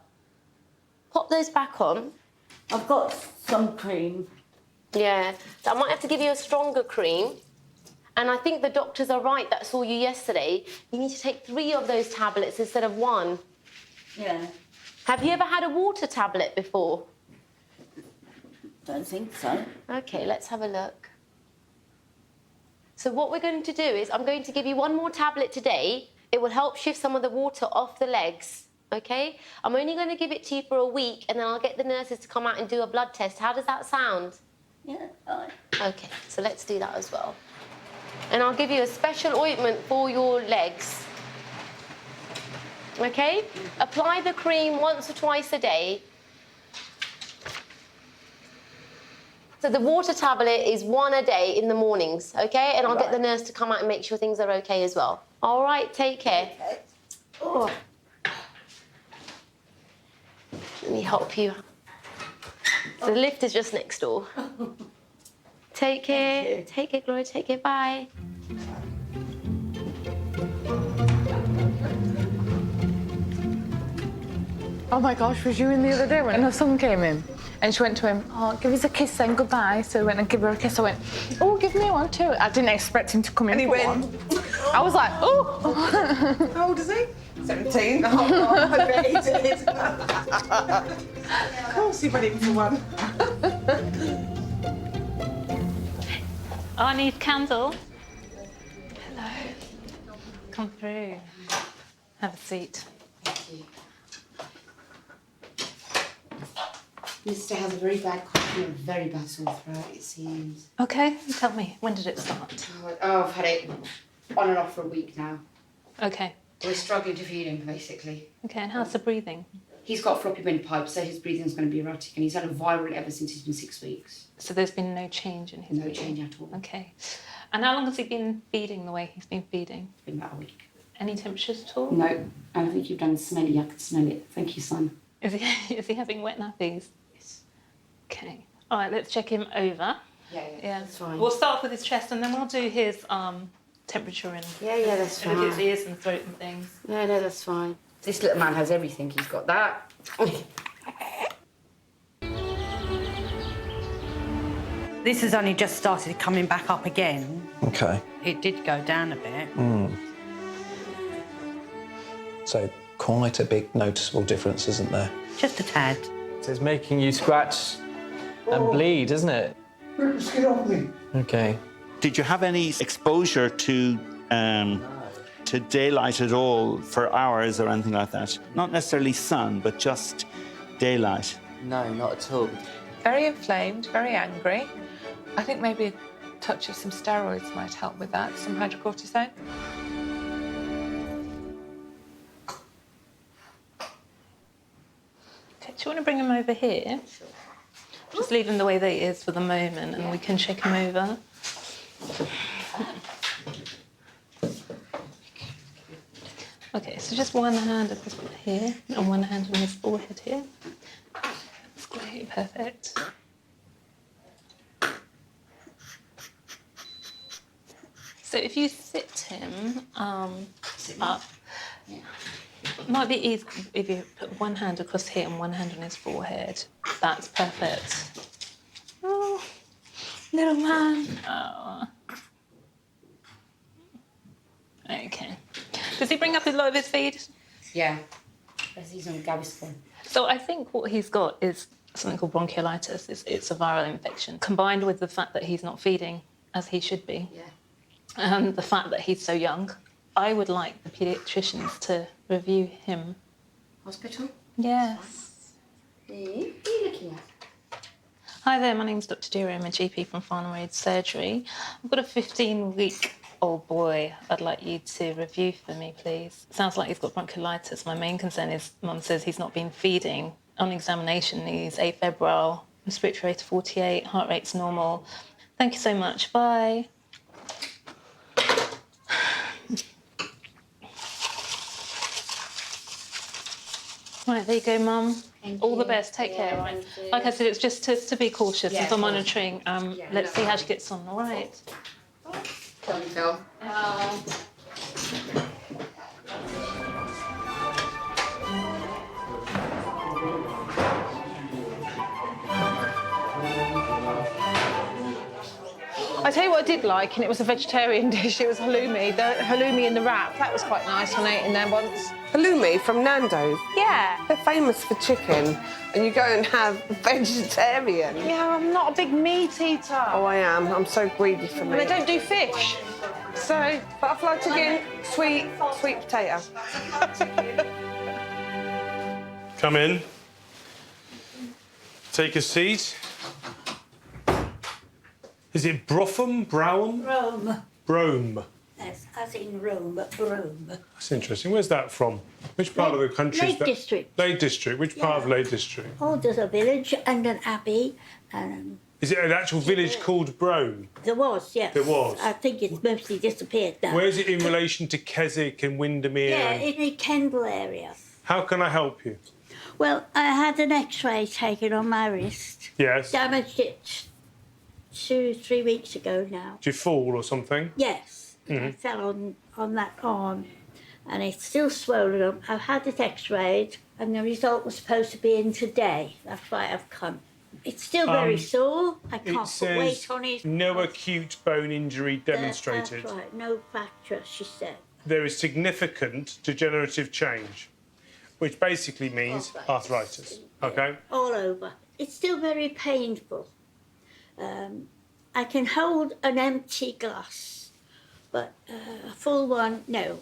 Pop those back on. I've got some cream. Yeah. So I might have to give you a stronger cream. And I think the doctors are right that saw you yesterday. You need to take 3 of those tablets instead of 1. Yeah. Have you ever had a water tablet before? Don't think so. Okay, let's have a look. So what we're going to do is I'm going to give you 1 more tablet today. It will help shift some of the water off the legs, okay? I'm only going to give it to you for a week and then I'll get the nurses to come out and do a blood test. How does that sound? Yeah, fine. Okay, so let's do that as well. And I'll give you a special ointment for your legs. Okay? Apply the cream once or twice a day. So the water tablet is 1 a day in the mornings, okay? And I'll get the nurse to come out and make sure things are okay as well. All right, take care. Oh. Let me help you. So the lift is just next door. Take care. Take care, Gloria. Take care. Bye. Oh my gosh, was you in the other day when her son came in? And she went to him, oh, give us a kiss saying goodbye. So I went and give her a kiss. I went, oh, give me one too. I didn't expect him to come in for one. I was like, oh. How old is he? 17. Oh, I bet he did. Of course he went in for one. I need candle. Hello. Come through. Have a seat. Mr. has a very bad cough and a very bad sore throat, it seems. Okay, tell me, when did it start? Oh, I've had it on and off for a week now. Okay. We're struggling to feed him, basically. Okay, and how's the breathing? He's got a floppy windpipe, so his breathing's going to be erratic, and he's had a viral ever since he's been 6 weeks. So there's been no change in his No breathing? change at all. Okay. And how long has he been feeding the way he's been feeding? It's been about a week. Any temperatures at all? No, and I think you've done smelly. I can smell it. Thank you, son. Is he having wet nappies? Yes. Okay. All right, let's check him over. Yeah, that's fine. We'll start off with his chest and then we'll do his temperature and Yeah, that's and look at his fine. ears and throat and things. No, that's fine. This little man has everything. He's got that. This has only just started coming back up again. Okay. It did go down a bit. So quite a big noticeable difference, isn't there? Just a tad. So it's making you scratch and bleed, isn't it? Get off me. Okay. Did you have any exposure to daylight at all for hours or anything like that? Not necessarily sun, but just daylight. No, not at all. Very inflamed, very angry. I think maybe a touch of some steroids might help with that, some hydrocortisone. Okay, do you want to bring him over here? Sure. Just leave him the way that he is for the moment and we can check him over. Okay, so just one hand at this bit here and one hand on his forehead here. That's great, perfect. So if you sit him up, it might be easy if you put one hand across here and one hand on his forehead. That's perfect. Oh, little man. Oh. Okay. Does he bring up a lot of his feet? Yeah. He's on Gaviscon. So I think what he's got is something called bronchiolitis. It's a viral infection, combined with the fact that he's not feeding as he should be. Yeah. And the fact that he's so young. I would like the paediatricians to review him. Hospital? Yes. Who are you looking at? Hi there, my name's Dr. Dira. I'm a GP from Farnham Road Surgery. I've got a 15-week-old boy I'd like you to review for me, please. Sounds like he's got bronchiolitis. My main concern is Mum says he's not been feeding. On examination, he's afebrile, respiratory rate of 48, heart rate's normal. Thank you so much. Bye. Right, there you go, Mum. All the best. Take care, right? Like I said, it's just to be cautious and for monitoring. Let's see how she gets on, all right? Tell me, Phil. I tell you what I did like, and it was a vegetarian dish. It was halloumi. The halloumi in the wrap. That was quite nice when I ate in there once. Halloumi from Nando's? Yeah. They're famous for chicken, and you go and have vegetarian. Yeah, I'm not a big meat eater. Oh, I am. I'm so greedy for And meat. they don't do fish. So, butterfly chicken, sweet potato. Come in. Take a seat. Is it Brotham? Brougham? Rome. Brome. Yes, as in Rome, but Rome. That's interesting. Where's that from? Which part of the country is Lake that? District. Lake District. Which part of Lake District? Oh, there's a village and an abbey. And Is it an actual village called Brome? There was, yes. There was? I think it's mostly disappeared now. Where is it in relation to Keswick and Windermere? Yeah, and- in the Kendal area. How can I help you? Well, I had an X-ray taken on my wrist. Yes. Damaged it 2-3 weeks ago now. Did you fall or something? Yes. I Mhm. fell on that arm, and it's still swollen up. I've had it X-rayed, and the result was supposed to be in today. That's why I've come. It's still very sore. I It can't put says weight on it. no acute bone injury demonstrated. That's right. No fracture, she said. There is significant degenerative change, which basically means arthritis. Okay? All over. It's still very painful. I can hold an empty glass, but a full one, no.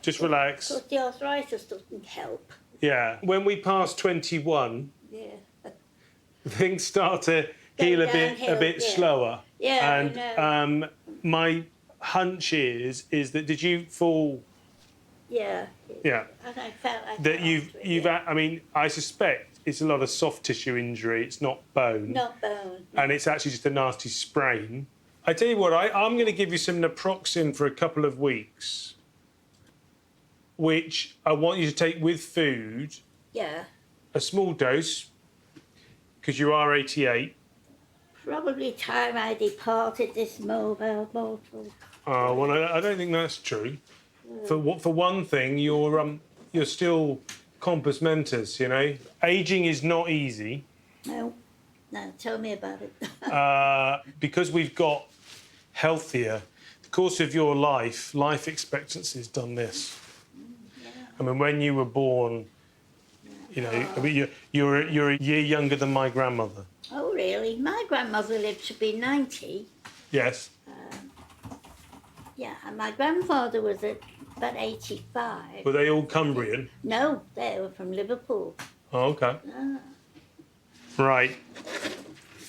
Just relax. Because the arthritis doesn't help. Yeah. When we pass 21, Yeah. things start to heal a bit downhill, yeah. slower. Yeah, I And know. my hunch is that did you fall? Yeah. Yeah. And I felt like That you've I mean, I suspect it's a lot of soft tissue injury. It's not bone. not bone. And it's actually just a nasty sprain. I tell you what, I'm going to give you some naproxen for a couple of weeks, which I want you to take with food, Yeah. a small dose, because you are 88. Probably time I departed this mobile mortal. Well, I don't think that's true. For one thing, you're still compos mentis, you know. Aging is not easy. No. No, tell me about it. Because we've got healthier, the course of your life expectancy has done this. I mean, when you were born, you know, I mean, you're a year younger than my grandmother. Oh, really? My grandmother lived to be 90. Yes. Yeah, and my grandfather was about 85. Were they all Cumbrian? No, they were from Liverpool. Oh, okay. Ah. Right.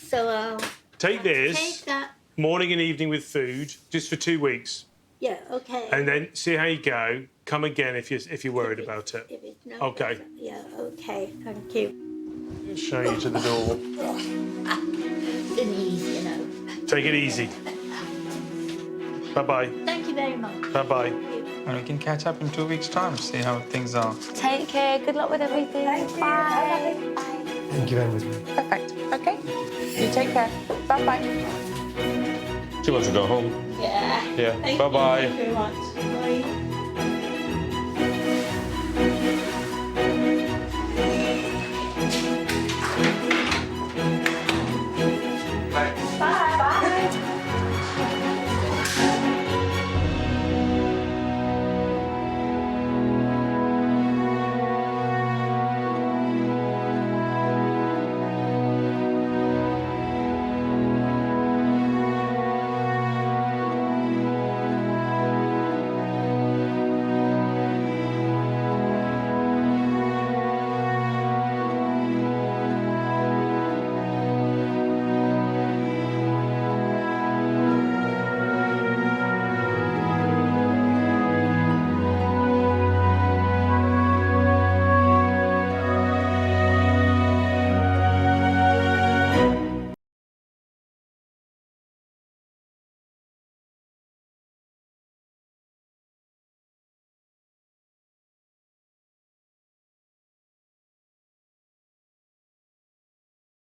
So Take this take that. morning and evening with food, just for 2 weeks, Yeah, okay. and then see how you go. Come again if you're worried about it. If it's no Okay. better. Yeah, okay. Thank you. Show you to the door. Didn't easy, you know. Take it easy. Bye bye. Thank you very much. Bye bye. And we can catch up in 2 weeks' time, see how things are. Take care. Good luck with everything. Bye. Thank you very much. Perfect. Okay. You take care. Bye bye. Do you want to go home? Yeah. Yeah. Thank Bye-bye. you very much.